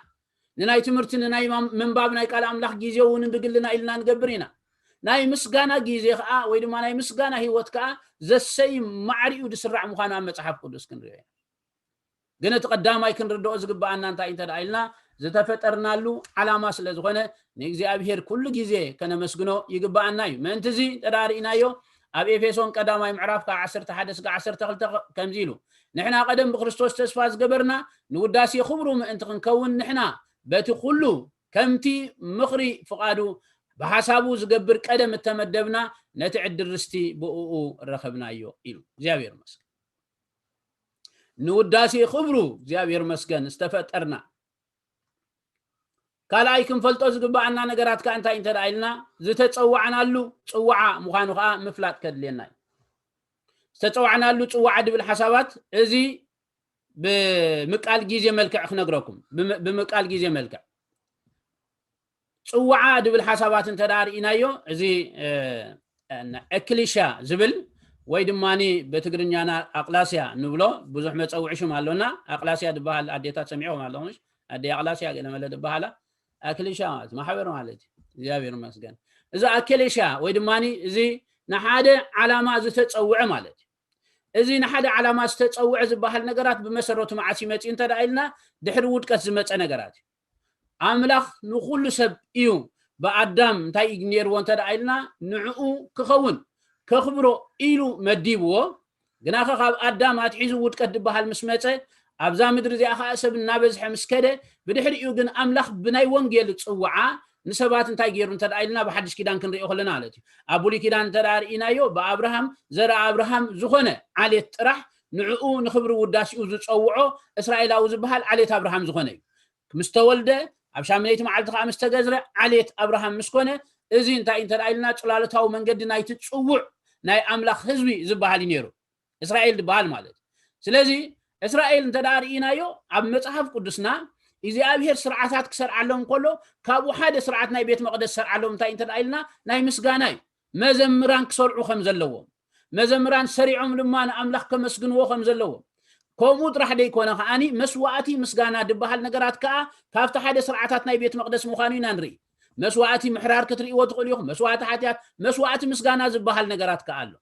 نناي تمرت نناي منباب ناي قال املاح غيزيون بغلنا يلنا نغبرينا ناي مسغانا غيزي خا ويدما ناي مسغانا هيوت كا زسي معريو دسرع مخانا مصحف قدس كنري غنه تقداماي كنردو زغبانا انت انت دايلنا زتفطرنالو علامه سلازغونه نيغزيابير كل غيزي كنا مسغنو يغبانا يو منتزي تدارينايو اب افيسون قداماي معراف كا 10 حدث كا 10 كمزيلو نحنا قدم بكريستوس تسفا زغبرنا نوداسي خبرو انت كنكون نحنا بتي كله كمتي مخري فقادو بحسابو زغبر قدم تمدبنا نتعد الرستي بؤو رخبنايو إلو زيابير مسكن نوداسي خبرو زيابير مسكن استفترنا كالاي كنفلطو زغبانا نغرات كانتا انت دايلنا زتتصوعنالو صوعا مخانو خا مفلات كدلينا استتصوعنالو صوعا دبل حسابات ازي بمقال غيزي ملكع خنغركم بمقال غيزي ملكع صوعا دبل حسابات انت دارينايو ازي اكليشا زبل ወይ ድማኒ በትግርኛና አቅላሲያ ንብሎ ብዙሕ መጽውዕሽም አለና አቅላሲያ ድባል አዴታት ሰሚዑ ማለውሽ አዴ አቅላሲያ ገለመለ ድባላ አክሊሻ ማህበር ማለት እግዚአብሔር ይመስገን እዛ አክሊሻ ወይ ድማኒ እዚ ንሓደ ዓላማ ዝተጸውዕ ማለት እዚ ንሓደ ዓላማ ዝተጸውዕ ዝበሃል ነገራት በመሰረቱ ማዓሲ መጽ እንተ ዳይልና ድሕሪ ውድቀት ዝመጸ ነገራት አምላኽ ንኹሉ ሰብ እዩ በአዳም እንታይ ይግኔርዎ እንተ ዳይልና ንዕኡ ክኸውን ከኽብሮ ኢሉ መዲብዎ ግና ካብ አዳም አትሒዙ ውድቀት ድባሃል ምስመጸ ኣብዛ ምድር እዚኣ ኸ ሰብ እናበዝሐ ምስከደ ብድሕሪኡ ግን አምላኽ ብናይ ወንጌል ጽውዓ ንሰባት እንታይ ገይሩ እንተዳኢልና በሐድሽ ኪዳን ክንሪኦ ከለና ማለት እዩ ኣብ ብሉይ ኪዳን ተዳርኢናዮ በአብርሃም ዘራ አብርሃም ዝኾነ ዓሌት ጥራሕ ንዕኡ ንኽብሪ ውዳሲኡ ዝፀውዖ እስራኤላዊ ዝበሃል ዓሌት አብርሃም ዝኾነ እዩ ምስ ተወልደ ኣብ ሻምነይቲ መዓልቲ ከዓ ምስ ተገዝረ ዓሌት አብርሃም ምስ ኮነ እዚ እንታይ እንተዳኢልና ጽላለታዊ መንገዲ ናይቲ ጽውዕ ናይ ኣምላኽ ህዝቢ ዝበሃል ነይሩ እስራኤል ዝበሃል ማለት ስለዚ እስራኤል እንተዳርኢናዮ ኣብ መጽሓፍ ቅዱስና እግዚአብሔር ስርዓታት ክሰርዓሎም ከሎ ካብኡ ሓደ ስርዓት ናይ ቤት መቅደስ ሰርዓሎም እንታይ እንተዳኢልና ናይ ምስጋና እዩ መዘምራን ክሰርዑ ከም ዘለዎም መዘምራን ሰሪዖም ድማ ንኣምላኽ ከመስግንዎ ከም ዘለዎም ከምኡ ጥራሕ ደይኮነ ከዓኒ መስዋዕቲ ምስጋና ድበሃል ነገራት ከዓ ካብቲ ሓደ ስርዓታት ናይ ቤት መቅደስ ምዃኑ ኢና ንርኢ መስዋዕቲ ምሕራር ክትርእይዎ ትኽእሉ ኢኹም መስዋዕቲ ሓጢያት መስዋዕቲ ምስጋና ዝበሃል ነገራት ከዓ ኣሎ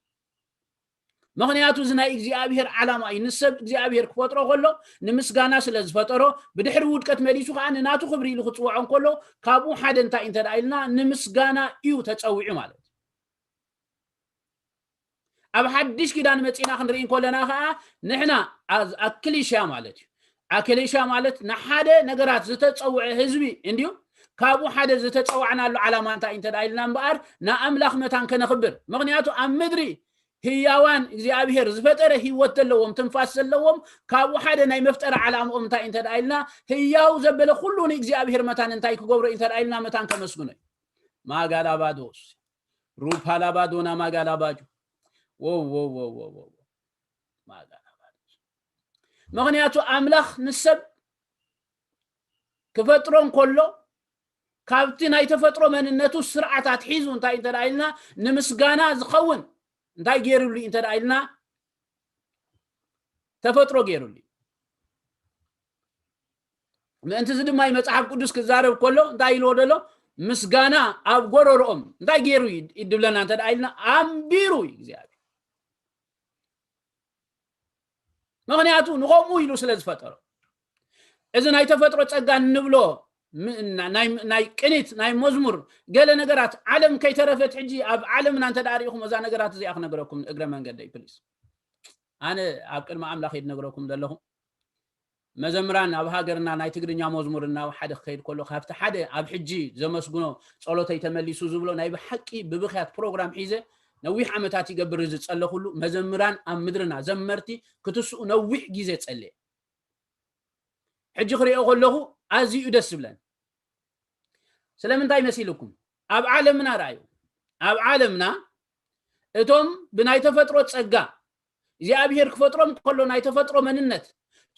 ምክንያቱ እዚ ናይ እግዚአብሔር ዓላማ እዩ ንሰብ እግዚአብሔር ክፈጥሮ ከሎ ንምስጋና ስለ ዝፈጠሮ ብድሕሪ ውድቀት መሊሱ ከዓ ንናቱ ክብሪ ኢሉ ክፅውዖን ከሎ ካብኡ ሓደ እንታይ እንተዳኢልና ንምስጋና እዩ ተፀዊዑ ማለት ኣብ ሓድሽ ኪዳን መፂና ክንርኢ ከለና ከዓ ንሕና ኣክሊሻ ማለት እዩ ኣክሊሻ ማለት ንሓደ ነገራት ዝተፀውዐ ህዝቢ እንዲዩ ካብኡ ሓደ ዝተፀዋዕናሉ ዓላማ እንታይ እንተዳኢልና እምበኣር ንኣምላኽ መታን ከነኽብር ምክንያቱ ኣብ ምድሪ ህያዋን እግዚአብሔር ዝፈጠረ ህይወት ዘለዎም ትንፋስ ዘለዎም ካብኡ ሓደ ናይ መፍጠር ዓላማኦም እንታይ እንተዳኢልና ህያው ዘበለ ኩሉ ንእግዚአብሔር መታን እንታይ ክገብሮ እንተዳኢልና መታን ከመስግኖ ማጋላባዶስ ሩፓላባዶና ማጋላባጆ ወ ማጋላባዶስ ምክንያቱ ኣምላኽ ንሰብ ክፈጥሮን ከሎ ካብቲ ናይ ተፈጥሮ መንነቱ ስርዓታት ሒዙ እንታይ እንተዳኢልና ንምስጋና ዝኸውን እንታይ ገይሩሉ እንተዳኢልና ተፈጥሮ ገይሩሉ ምእንቲ እዚ ድማ መጽሓፍ ቅዱስ ክዛረብ ከሎ እንታይ ኢልዎ ደሎ ምስጋና ኣብ ጎረሮኦም እንታይ ገይሩ ይድብለና እንተዳኢልና ኣንቢሩ እግዚአብሔር ምክንያቱ ንኸምኡ ኢሉ ስለ ዝፈጠሮ እዚ ናይ ተፈጥሮ ጸጋ ንብሎ ናይ ቅኒት ናይ መዝሙር ገለ ነገራት ዓለም ከይተረፈት ሕጂ ኣብ ዓለምና እንተዳሪኹም እዛ ነገራት እዚኣ ክነግረኩም እግረ መንገደይ ፕሊስ ኣነ ኣብ ቅድሚ ኣምላኽ ይነግረኩም ዘለኹ መዘምራን ኣብ ሃገርና ናይ ትግርኛ መዝሙርና ሓደ ከይድ ከሎ ካብቲ ሓደ ኣብ ሕጂ ዘመስግኖ ጸሎተይ ተመሊሱ ዝብሎ ናይ ብሓቂ ብብኽያት ፕሮግራም ሒዘ ነዊሕ ዓመታት ይገብር ዝጸለኹሉ መዘምራን ኣብ ምድርና ዘመርቲ ክትስኡ ነዊሕ ግዜ ጸልየ ሕጂ ክሪኦ ከለኹ ኣዝዩ ደስ ይብለን ስለምንታይ መሲልኩም ኣብ ዓለምና ራእዩ ኣብ ዓለምና እቶም ብናይ ተፈጥሮ ጸጋ እግዚአብሔር ክፈጥሮም ከሎ ናይ ተፈጥሮ መንነት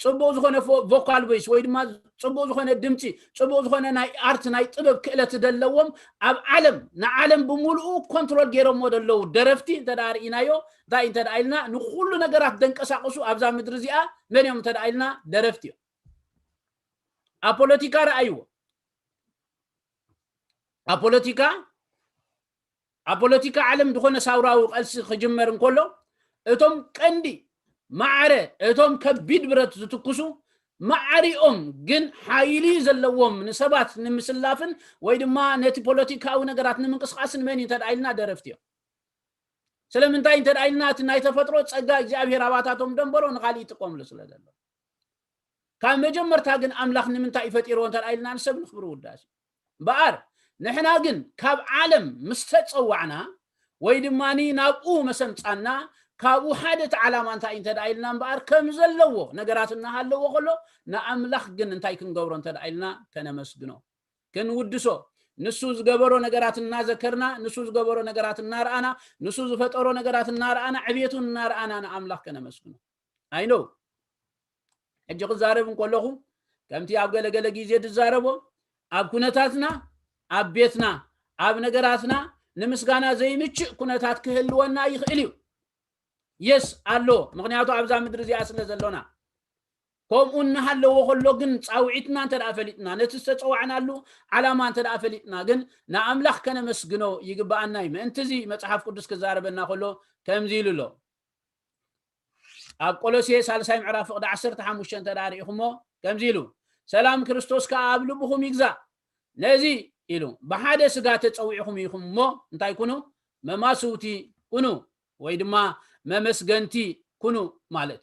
ጽቡቕ ዝኾነ ቮካል ቮይስ ወይ ድማ ጽቡቕ ዝኾነ ድምፂ ጽቡቕ ዝኾነ ናይ ኣርት ናይ ጥበብ ክእለት ደለዎም ኣብ ዓለም ንዓለም ብምሉኡ ኮንትሮል ገይሮም ደለው ደረፍቲ ተዳርኢናዮ እንታይ እንተዳኢልና ንኹሉ ነገራት ደንቀሳቀሱ ኣብዛ ምድሪ እዚኣ መን እዮም ተዳኢልና ደረፍቲ እዮም አፖለቲካ ረአይዎ አፖለቲካ ዓለም ድኾነ ሳውራዊ ቃልሲ ክጅመር እንከሎ እቶም ቀንዲ ማዕረ እቶም ከቢድ ብረት ዝትኩሱ ማዕሪኦም ግን ሓይሊ ዘለዎም ንሰባት ንምስላፍን ወይ ድማ ነቲ ፖለቲካዊ ነገራት ንምንቅስቃስን መን እንተዳኢልና ደረፍቲ እዮም ስለምንታይ እንተዳኢልና እቲ ናይ ተፈጥሮ ጸጋ እግዚአብሔር ኣባታቶም ደንበሮ ንኻሊእ ይጥቀምሉ ስለዘሎ ካብ መጀመርታ ግን ኣምላኽ ንምንታይ ይፈጢሮ እንተዳኢልና ንሰብ ንኽብሩ ውዳሴ በኣር ንሕና ግን ካብ ዓለም ምስተፀዋዕና ወይ ድማኒ ናብኡ መሰምፃና ካብኡ ሓደ ዓላማ እንታይ እንተዳኢልና እምበኣር ከም ዘለዎ ነገራት እናሃለዎ ከሎ ንኣምላኽ ግን እንታይ ክንገብሮ እንተዳኢልና ከነመስግኖ ክንውድሶ ንሱ ዝገበሮ ነገራት እናዘከርና ንሱ ዝገበሮ ነገራት እናርኣና ንሱ ዝፈጠሮ ነገራት እናርኣና ዕብየቱን እናርኣና ንኣምላኽ ከነመስግኖ ኣይኖ ሕጂ ክዛረብ እንከለኹ ከምቲ ኣብ ገለገለ ግዜ ትዛረቦ ኣብ ኩነታትና ኣብ ቤትና ኣብ ነገራትና ንምስጋና ዘይምችእ ኩነታት ክህልወና ይኽእል እዩ የስ ኣሎ ምክንያቱ ኣብዛ ምድሪ እዚኣ ስለ ዘሎና ከምኡ እናሃለዎ ከሎ ግን ፃውዒትና እንተደኣ ፈሊጥና ነቲ ዝተፀዋዕናሉ ዓላማ እንተደኣ ፈሊጥና ግን ንኣምላኽ ከነመስግኖ ይግባአና እዩ ምእንቲ እዚ መፅሓፍ ቅዱስ ክዛረበና ከሎ ከምዚ ኢሉ ኣሎ ኣብ ቆሎሴስ 3 ምዕራፍ 15 ተዳሪኢኹሞ ከምዚ ኢሉ ሰላም ክርስቶስ ከዓ ኣብ ልብኹም ይግዛእ ነዚ ኢሉ ብሓደ ስጋ ተፀዊዕኹም ኢኹም እሞ እንታይ ኩኑ መማስውቲ ኩኑ ወይ ድማ መመስገንቲ ኩኑ ማለት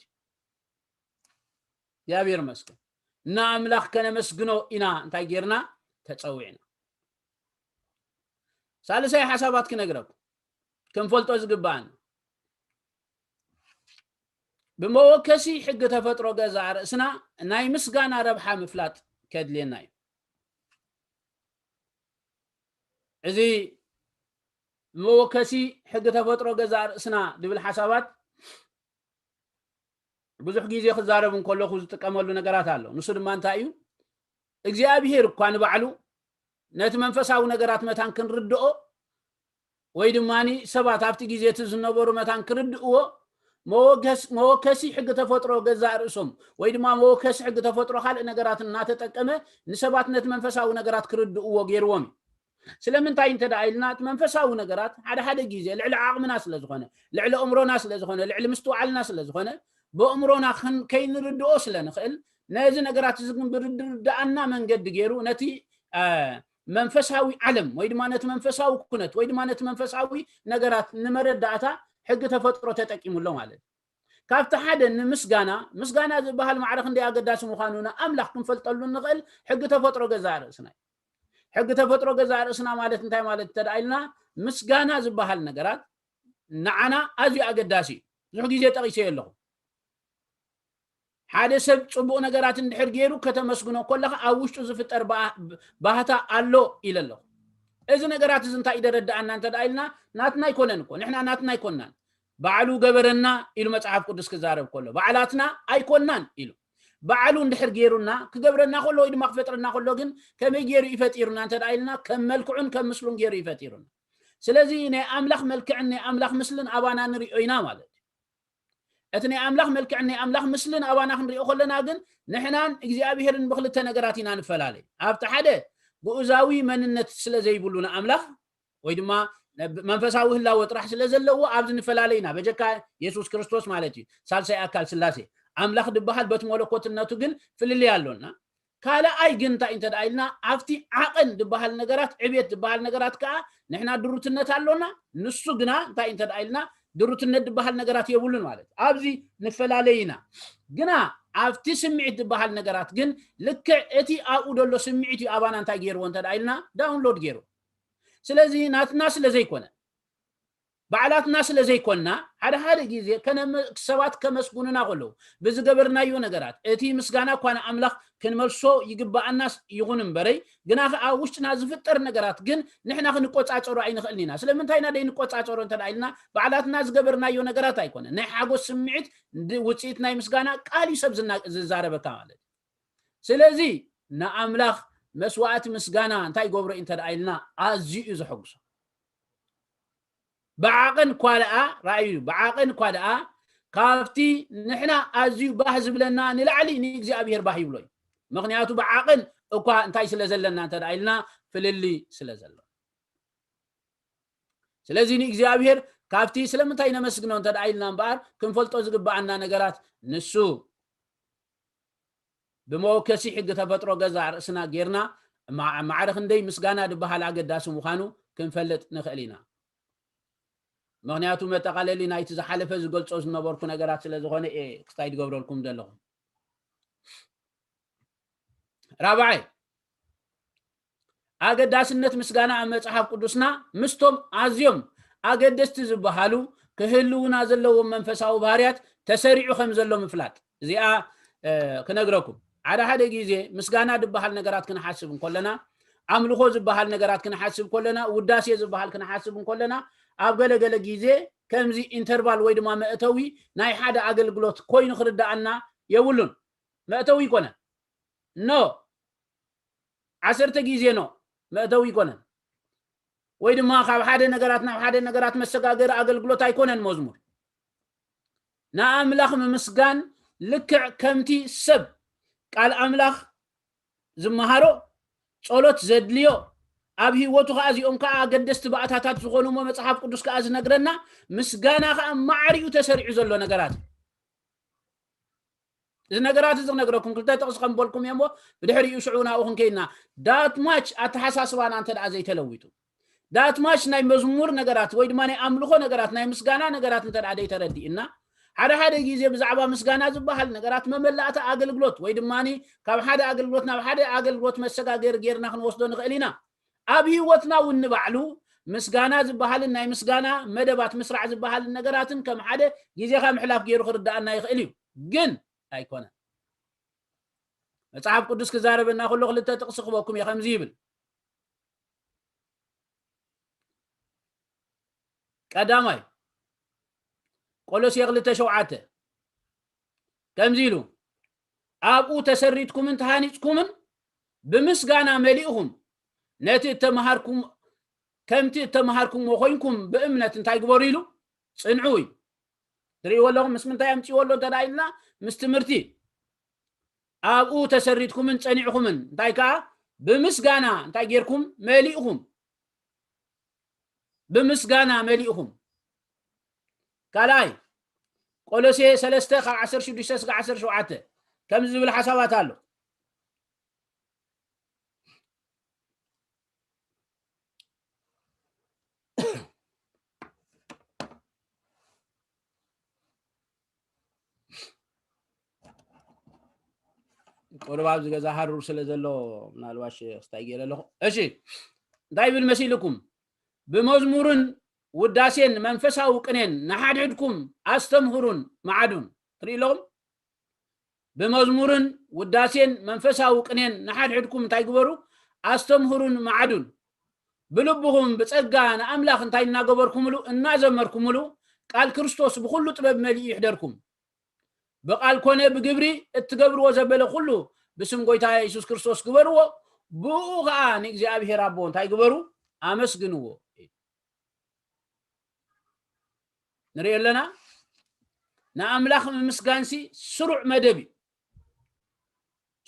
እግዚአብሔር መስገን ንኣምላኽ ከነመስግኖ ኢና እንታይ ጌርና ተፀዊዕና ሳልሳይ ሓሳባት ክነግረኩም ክንፈልጦ ዝግባአን ብመወከሲ ሕጊ ተፈጥሮ ገዛ ርእስና ናይ ምስጋና ረብሓ ምፍላጥ ከድልየና እዩ እዚ ብመወከሲ ሕጊ ተፈጥሮ ገዛ ርእስና ድብል ሓሳባት ብዙሕ ግዜ ክዛረብ እንከለኹ ዝጥቀመሉ ነገራት ኣሎ ንሱ ድማ እንታይ እዩ እግዚአብሔር እኳ ንባዕሉ ነቲ መንፈሳዊ ነገራት መታን ክንርድኦ ወይ ድማኒ ሰባት ኣብቲ ግዜ ዝነበሩ መታን ክርድእዎ መወከሲ ሕጊ ተፈጥሮ ገዛ ርእሶም ወይ ድማ መወከሲ ሕጊ ተፈጥሮ ካልእ ነገራት እናተጠቀመ ንሰባት ነቲ መንፈሳዊ ነገራት ክርድእዎ ገይርዎም ስለምንታይ እንተዳ ኢልና እቲ መንፈሳዊ ነገራት ሓደ ግዜ ልዕሊ ዓቕምና ስለዝኾነ ልዕሊ እምሮና ስለዝኾነ ልዕሊ ምስትዋዓልና ስለዝኾነ በእምሮና ከይንርድኦ ስለንኽእል ነዚ ነገራት ዝግን ብርድዳኣና መንገዲ ገይሩ ነቲ መንፈሳዊ ዓለም ወይ ድማ ነቲ መንፈሳዊ ኩነት ወይ ድማ ነቲ መንፈሳዊ ነገራት ንመረዳእታ ሕጊ ተፈጥሮ ተጠቂሙሎ ማለት ካብቲ ሓደ ንምስጋና ዝበሃል ማዕረኽ እንደ ኣገዳሲ ምዃኑና ኣምላኽ ክንፈልጠሉ ንኽእል ሕጊ ተፈጥሮ ገዛ ርእስና ሕጊ ተፈጥሮ ገዛ ርእስና ማለት እንታይ ማለት ተዳኢልና ምስጋና ዝበሃል ነገራት ንዓና ኣዝዩ ኣገዳሲ ብዙሕ ግዜ ጠቂሰ ኣለኹ ሓደ ሰብ ጽቡቕ ነገራት እንድሕር ገይሩ ከተመስግኖ ከለኻ ኣብ ውሽጡ ዝፍጠር ባህታ ኣሎ ኢለ ኣለኹ እዚ ነገራት እዚ እንታይ ይደረድኣና እንተዳኢልና ናትና ኣይኮነን እኮ ንሕና ናትና ኣይኮንናን ባዕሉ ገበረና ኢሉ መጽሓፍ ቅዱስ ክዛረብ ከሎ ባዕላትና ኣይኮንናን ኢሉ ባዕሉ እንድሕር ገይሩና ክገብረና ከሎ ወይ ድማ ክፈጥረና ከሎ ግን ከመይ ገይሩ ይፈጢሩና እንተዳኢልና ከም መልክዑን ከም ምስሉን ገይሩ ይፈጢሩና ስለዚ ናይ ኣምላኽ መልክዕን ናይ ኣምላኽ ምስልን ኣባና ንሪኦ ኢና ማለት እቲ ናይ ኣምላኽ መልክዕን ናይ ኣምላኽ ምስልን ኣባና ክንሪኦ ከለና ግን ንሕናን እግዚኣብሔርን ብክልተ ነገራት ኢና ንፈላለይ ኣብቲ ሓደ ግኡዛዊ መንነት ስለ ዘይብሉና ኣምላኽ ወይ ድማ መንፈሳዊ ህላወ ጥራሕ ስለ ዘለዎ ኣብዚ ንፈላለይና በጀካ ኢየሱስ ክርስቶስ ማለት እዩ ሳልሳይ ኣካል ስላሴ ኣምላኽ ድበሃል በቲ መለኮትነቱ ግን ፍልልይ ኣሎና ካልኣይ ግን እንታይ እንተዳኢልና ኣብቲ ዓቐን ድበሃል ነገራት ዕብየት ድበሃል ነገራት ከዓ ንሕና ድሩትነት ኣሎና ንሱ ግና እንታይ እንተዳኢልና ድሩትነት ድበሃል ነገራት የብሉን ማለት ኣብዚ ንፈላለይና ግና ኣብቲ ስምዒት ድበሃል ነገራት ግን ልክዕ እቲ ኣብኡ ደሎ ስምዒት እዩ ኣባና እንታይ ገይርዎ እንተዳኢልና ዳውንሎድ ገይሩ ስለዚ ናትና ስለ ዘይኮነ ባዕላትና ስለ ዘይኮንና ሓደ ግዜ ሰባት ከመስጉኑና ከለዉ ብዝገበርናዮ ነገራት እቲ ምስጋና እኳ ንኣምላኽ ክንመልሶ ይግባአናስ ይኹን እምበረይ ግና ኣብ ውሽጥና ዝፍጠር ነገራት ግን ንሕና ክንቆፃፀሮ ኣይንኽእልን ኢና ስለምንታይ ኢና ደይንቆፃፀሮ እንተዳኢልና ባዕላትና ዝገበርናዮ ነገራት ኣይኮነ ናይ ሓጎስ ስምዒት ውፅኢት ናይ ምስጋና ቃል ሰብ ዝዛረበካ ማለት ስለዚ ንኣምላኽ መስዋዕቲ ምስጋና እንታይ ገብሮ እንተዳኢልና ኣዝዩ ዝሕጉሶ بعقن كوالأ رأيو بعقن كوالأ كافتي نحنا أزيو باه زبلنا نلعلي نيجي أبيهر باهي بلوي مغنياتو بعقن أكوا انتاي سلازلنا تدعيلنا فللي سلازلنا سلازي نيجي أبيهر كافتي سلام انتاي نمسكنا تدعيلنا بار كن فلتو زقب عنا نقرات نسو بموكسي حق تفترو قزع رأسنا غيرنا معرخ ندي مسقانا دبها العقد داسو مخانو كن فلت نخلينا مغنياتو متقاللي نايت زحلفه زغلصو زنبركو ነገራት ስለዝኾነ ክስታይ ድገብረልኩም ዘለኹ ራብዓይ ኣገዳስነት ምስጋና ኣብ መጽሓፍ ቅዱስና ምስቶም ኣዝዮም ኣገደስቲ ዝበሃሉ ክህልውና ዘለዎም መንፈሳዊ ባህርያት ተሰሪዑ ከም ዘሎ ምፍላጥ እዚኣ ክነግረኩም ሓደ ግዜ ምስጋና ድበሃል ነገራት ክንሓስብ እንከለና ኣምልኾ ዝበሃል ነገራት ክንሓስብ ከለና ውዳሴ ዝበሃል ክንሓስብ እንከለና ኣብ ገለገለ ግዜ ከምዚ ኢንተርቫል ወይ ድማ መእተዊ ናይ ሓደ ኣገልግሎት ኮይኑ ክርዳኣና የብሉን መእተዊ ይኮነ ኖ 10 ግዜ ኖ መእተዊ ይኮነ ወይ ድማ ካብ ሓደ ነገራት ናብ ሓደ ነገራት መሰጋገር ኣገልግሎት ኣይኮነን መዝሙር ንኣምላኽ ምምስጋን ልክዕ ከምቲ ሰብ ቃል ኣምላኽ ዝመሃሮ ጸሎት ዘድልዮ ኣብ ህይወቱ ከኣዚኦም ከዓ ኣገደስቲ ባእታታት ዝኾኑ መጽሓፍ ቅዱስ ከዓ ዝነግረና ምስጋና ከዓ ማዕሪኡ ተሰሪዑ ዘሎ ነገራት እዚ ነገራት እዚ ዝነግረኩም ክልተ ጥቕስ ከምበልኩም እሞ ብድሕሪኡ ሽዑና ኣኹን ከይና ዳት ማች ኣተሓሳስባና እንተ ደኣ ዘይተለዊጡ ዳት ማች ናይ መዝሙር ነገራት ወይ ድማ ናይ ኣምልኾ ነገራት ናይ ምስጋና ነገራት እንተ ደኣ ዘይተረዲእና ሓደ ግዜ ብዛዕባ ምስጋና ዝበሃል ነገራት መመላእታ ኣገልግሎት ወይ ድማኒ ካብ ሓደ ኣገልግሎት ናብ ሓደ ኣገልግሎት መሰጋገር ጌርና ክንወስዶ ንኽእል ኢና ኣብ ህይወትና ውን ባዕሉ مسغانا زبحال ناي مسغانا مدبات مسرع زبحال نغراتن كم حدا غيزيخا محلاف غيرو خردانا يخيل يو جن ايكونا مصحف قدس كزاربنا كله خلته تقسخبكم يا خمزي يبل قداماي قولوسي خلته شوعته كمزيلو ابو تسريتكم انتهانيتكم بمسغانا مليئهم نتي تمهاركم كمتي تمهاركم وخوينكم بامنه انتي غبريلو صنعوي دري والله مسمنتاي امتي والله تدايلنا مستمرتي ابو تسريتكم صنعكم انتي كا بمسغانا انتي غيركم مليئهم بمسغانا مليئهم كالاي قولوسي 3 10 6 10 7 كم زبل حسابات አሉ ቆርባብ ዝገዛ ሐሩር ስለዘሎ ምናልባሽ ስታይገለለሁ እሺ ዳይብል መሲልኩም በመዝሙርን ውዳሴን መንፈሳው ቅኔን ናሐድድኩም አስተምሁሩን ማዓዱን ትሪሎም بمزمورن وداسين منفساو قنين نحدحدكم تايغبرو استمهرون معدون بلبهم بصغان املاح انتاي ناغبركملو انا زمركملو قال كريستوس بكل طبب ملي يحضركم بقال كونه بغبري اتغبرو زبل كله بسم غويتا يسوع كريستوس غبرو بوغان እግዚአብሔር አቦን ታይغبرو አመስግኑዎ نريلنا نا املاح مسغانسي سرع مدبي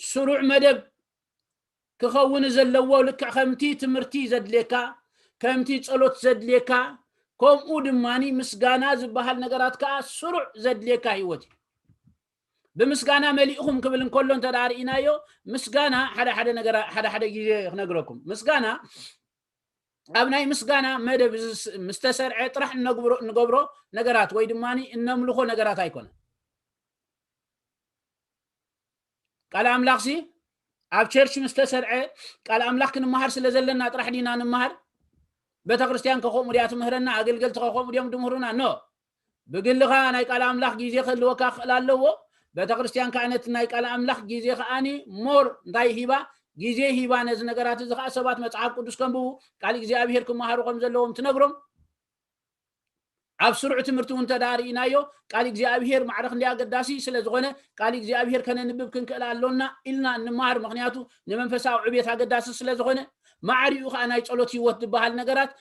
سرع مدب كخون زلوا لك خمتي تمرتي زدليكا كمتي ጸሎት زدليكا كوم ودماني مسغانا زبحال نغرات كا سرع زدليكا هيوتي بمسغانا مليئهم كبلن كلون تدارينايو مسغانا حدا نغرا حدا غيزي نغركم مسغانا ابناي مسغانا مدب مستسرع طرح نغبرو نغرات ወይ ድማኒ እነምልኮ ነገራት አይኮነ ቃል አምላክሲ አብ ቸርች መስተሰርዐ ቃል አምላክ ክንማሃር ስለዘለና ጥራሕ ዲና ንማሃር ቤተክርስቲያን ከቆሙ ዲያት ምህረና አገልግል ተቆሙ ዲም ድምሩና ኖ በግልኻ ናይ ቃል አምላክ ጊዜ ከልወካ خلالو ቤተክርስቲያን ካነት ናይ ቃል አምላክ ጊዜ ከአኒ ሞር እንታይ ሂባ ጊዜ ሂባ ነዝ ነገራት ዝኻ ሰባት መጽሐፍ ቅዱስ ከምቡ ቃል እግዚአብሔር ክማሃሩ ከም ዘለዎም ትነግሮም አብስሩዕ ትምርቱ እንተዳሪናዮ ቃል እግዚአብሔር ማዕረክ እንዲያገዳሲ ስለዝኾነ ቃል እግዚአብሔር ከነንብብ ክንከላሎና ኢልና ንማር ምክንያቱ ንመንፈሳው ዕቤት አገዳሲ ስለዝኾነ ማዕሪኡ ኻናይ ጸሎት ህይወት ድባሃል ነገራት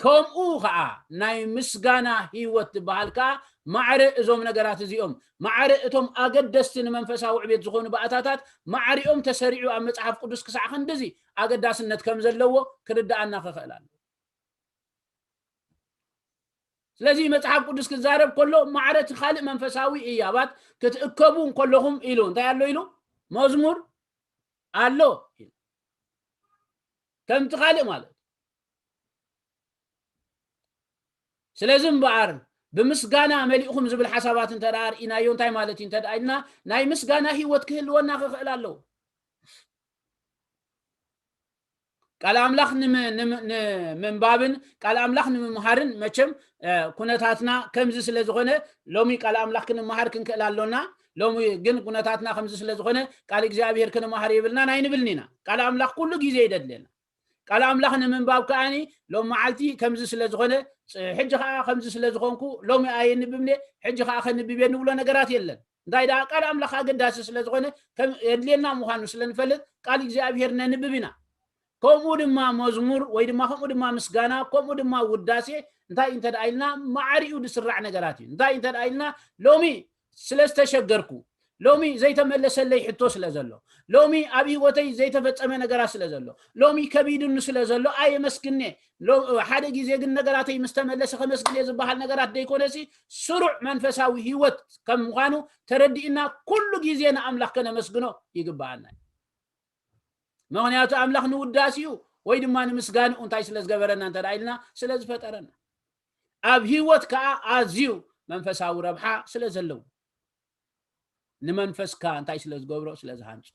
ከምኡ ኸአ ናይ ምስጋና ህይወት ድባሃልካ ማዕረ እዞም ነገራት እዚኦም ማዕረ እቶም አገደስቲ ንመንፈሳው ዕቤት ዝኾኑ ባእታታት ማዕሪኦም ተሰሪዑ ኣብ መጽሐፍ ቅዱስ ክሳዕ ክንደዚ አገዳስነት ከም ዘለዎ ክርዳአና ክኽእላል ስለዚህ መጽሐፍ ቅዱስ ክዛረብ ከሎ ማዕረት ኻልእ መንፈሳዊ እያባት ክትእከቡን ከለኹም ኢሉ እንታይ አሎ ኢሉ መዝሙር አሎ ከም ትኻልእ ማለት ስለዚህ በአር በምስጋና መልእኹም ዝብል ሐሳባት እንተዳር ኢናዮ እንታይ ማለት እንተዳይና ናይ ምስጋና ህይወት ክህልወና ክኽእላሎ ቃል አምላክ ንምንባብን ቃል አምላክ ንምምሃርን መቸም ኩነታትና ከምዚ ስለዝኾነ ሎሚ ቃል አምላክ ክንምሃር ክንከላሎና ሎሚ ግን ኩነታትና ከምዚ ስለዝኾነ ቃል እግዚአብሔር ክንምሃር ይብልና ናይ ንብልኒና ቃል አምላክ ኩሉ ጊዜ ይደድለና ቃል አምላክ ንምንባብ ካኒ ሎም ማዓልቲ ከምዚ ስለዝኾነ ሕጂ ኻ ከምዚ ስለዝኾንኩ ሎሚ አይንብብኔ ሕጂ ኻ ከንብብየን ብሎ ነገራት የለን እንታይ ዳ ቃል አምላክ አገዳሲ ስለዝኾነ ከም የድለና ምዃኑ ስለንፈልጥ ቃል እግዚአብሔር ነንብብና كم ودما مزمور ويدما كم ودما مسجانا كم ودما وداسي انتا انت دايلنا معريو دسرع نغراتي انتا انت دايلنا لومي سلسته شجركو لومي زي تملس لي حتو سلازلو لومي ابي وتي زي تفصم نغرا سلازلو لومي كبيدن سلازلو اي مسكني لو حدا غيزي غن نغراتي مستملس خمسكني زبحال نغرات ديكونسي سرع منفساوي هيوت كم مخانو تردينا كل غيزينا املاك كنا مسغنو يغبانا مغنياتو املاك نوداسيو ወይ ድማ ንምስጋን እንታይ ስለዝገበረና እንተዳይልና ስለዝፈጠረና ኣብ ህይወት ከ ኣዝዩ መንፈሳዊ ረብሓ ስለዘለው ንመንፈስካ እንታይ ስለዝገብሮ ስለዝሃንጽ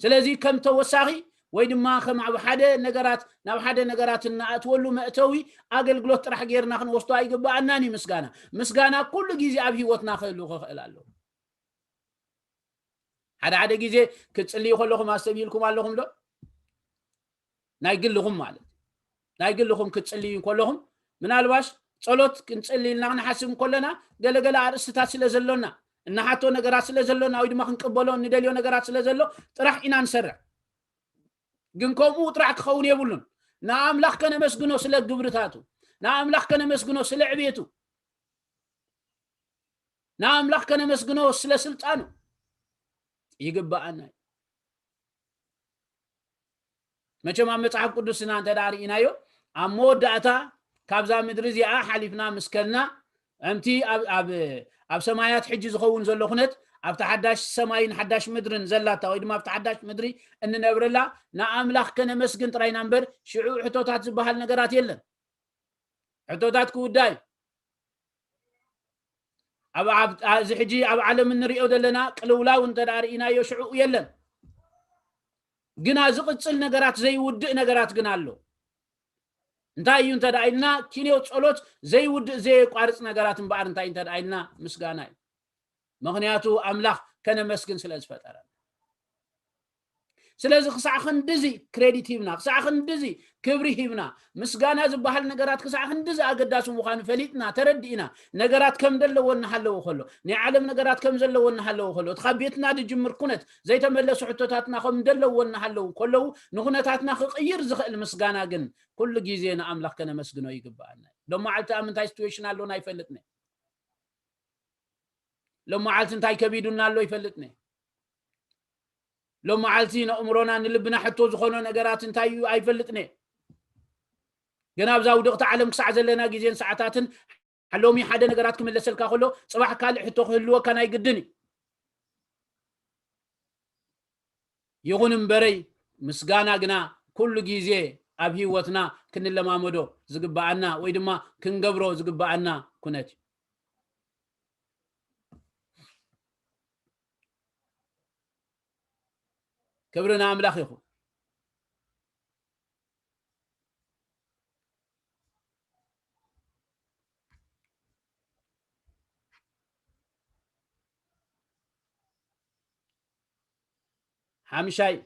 ስለዚህ ከም ተወሳኺ ወይ ድማ ከም ኣብ ሓደ ነገራት ናብ ሓደ ነገራት እናኣትወሉ መእተዊ ኣገልግሎት ጥራሕ ጌርና ክንወስዶ ኣይግባአናኒ ምስጋና ኩሉ ግዜ ኣብ ሂወትና ክህሉ ክኽእል ኣሎ ሓደ ግዜ ክትጽልዩ ከለኹም ኣስተቢልኩም ኣለኹም ዶ ናይ ግልኹም ማለት ናይ ግልኹም ክትጽልዩ ከለኹም ምናልባሽ ጸሎት ክንጽልይልና ክንሓስብ ከለና ገለገለ ኣርእስታት ስለ ዘሎና እናሓቶ ነገራት ስለ ዘሎና ወይ ድማ ክንቅበሎ እንደልዮ ነገራት ስለ ዘሎ ጥራሕ ኢና ንሰርዕ ግን ከምኡ ጥራሕ ክኸውን የብሉን ንኣምላኽ ከነመስግኖ ስለ ግብርታቱ ንኣምላኽ ከነመስግኖ ስለ ዕብየቱ ንኣምላኽ ከነመስግኖ ስለ ስልጣኑ ይግባአና መቸም ኣብ መጽሓፍ ቅዱስና እንተዳሪእናዮ ኣብ መወዳእታ ካብዛ ምድሪ እዚኣ ሓሊፍና ምስከልና እምቲ ኣብ ሰማያት ሕጂ ዝኸውን ዘሎ ኩነት ኣብ ተሓዳሽ ሰማይን ሓዳሽ ምድርን ዘላታ ወይ ድማ ኣብ ተሓዳሽ ምድሪ እንነብረላ ንኣምላኽ ከነመስግን ጥራይና እምበር ሽዑ ሕቶታት ዝበሃል ነገራት የለን ሕቶታት ክውዳይ እዚ ሕጂ ኣብ ዓለም እንሪኦ ዘለና ቅልውላው እንተዳሪእናዮ ሽዑ የለን ግና ዝቕጽል ነገራት ዘይውድእ ነገራት ግን ኣሎ እንታይ እዩ እንተዳኢልና ኪንዮ ጸሎት ዘይውድእ ዘይቋርጽ ነገራት እምበኣር እንታይ እንተዳኢልና ምስጋና እዩ ምክንያቱ ኣምላኽ ከነመስግን ስለ ዝፈጠረ ስለዚ ክሳዕ ክንድዚ ክሬዲት ሂብና ክሳዕ ክንድዚ ክብሪ ሂብና ምስጋና ዝበሃል ነገራት ክሳዕ ክንድዚ ኣገዳሲ ምዃኑ ፈሊጥና ተረዲእና ነገራት ከም ዘለወና ሓለዎ ከሎ ናይ ዓለም ነገራት ከም ዘለወና ሓለዎ ከሎ እቲ ቤትና ድጅምር ኩነት ዘይተመለሱ ሕቶታትና ከም ዘለወና ሓለዎ ከለው ንኹነታትና ክቕይር ዝኽእል ምስጋና ግን ኩሉ ግዜ ንኣምላኽ ከነመስግኖ ይግባአና ሎማዓልቲ ኣብ ምንታይ ሲትዌሽን ኣለና ይፈልጥኒ ሎማዓልቲ እንታይ ከቢዱና ኣሎ ይፈልጥኒ ሎማዓልቲ ንእምሮና ንልብና ሕቶ ዝኾነ ነገራት እንታይ እዩ ኣይፈልጥኒ ግን ኣብዛ ውድቕቲ ዓለም ክሳዕ ዘለና ግዜን ሰዓታትን ሓሎሚ ሓደ ነገራት ክምለሰልካ ከሎ ጽባሕ ካልእ ሕቶ ክህልወካ ናይ ግድን ይኹን እምበረይ ምስጋና ግና ኩሉ ግዜ ኣብ ሂወትና ክንለማመዶ ዝግባአና ወይ ድማ ክንገብሮ ዝግባአና ኩነት ክብርና ኣምላኽ ይኹን ሓምሻይ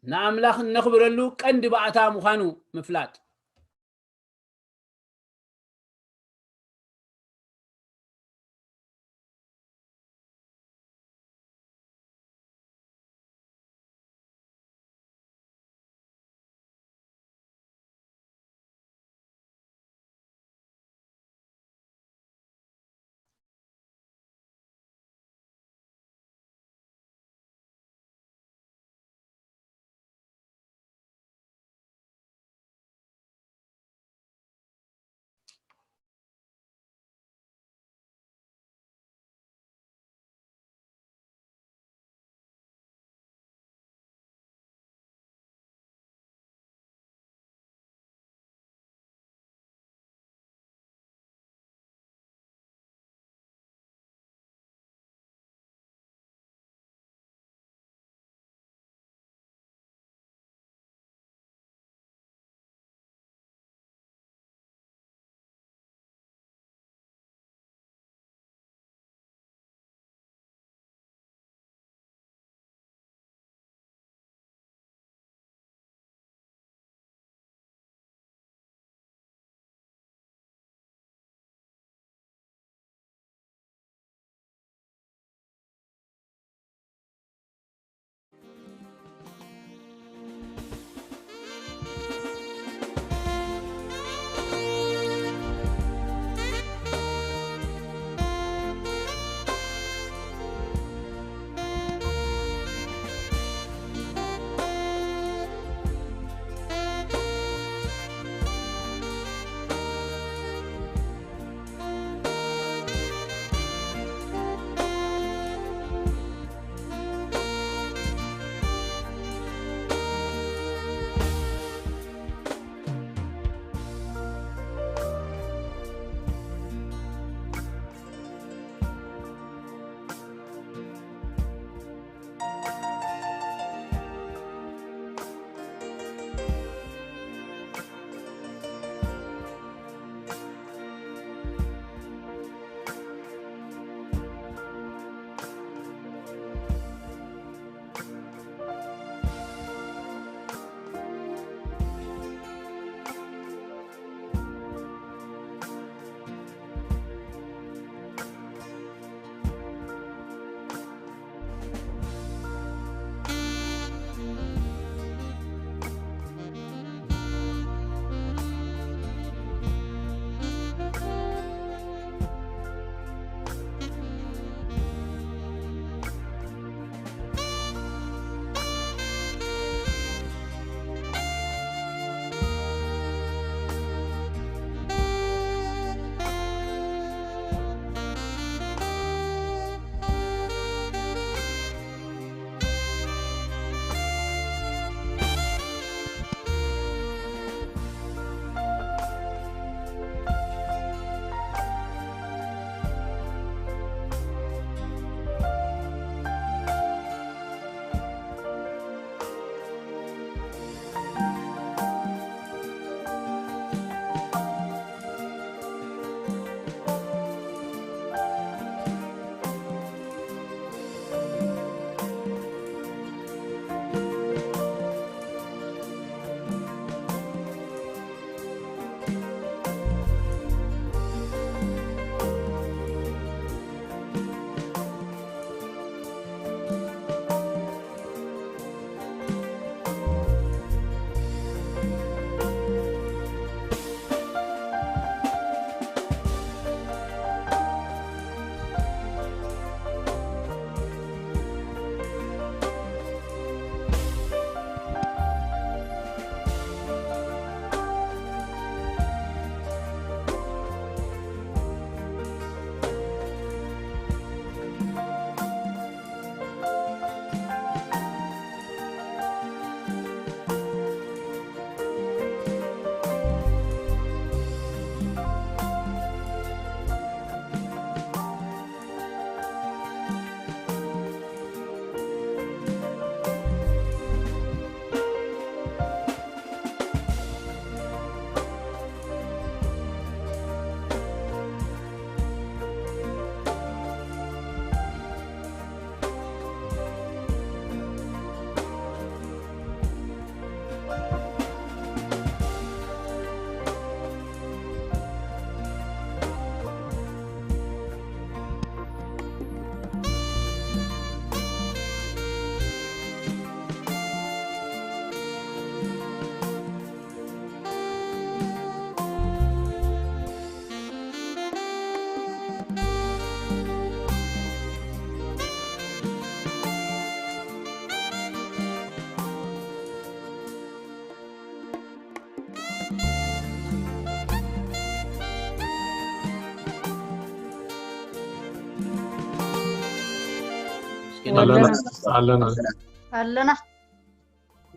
ንኣምላኽ ነኽብረሉ ቀንዲ ባእታ ምዃኑ ምፍላጥ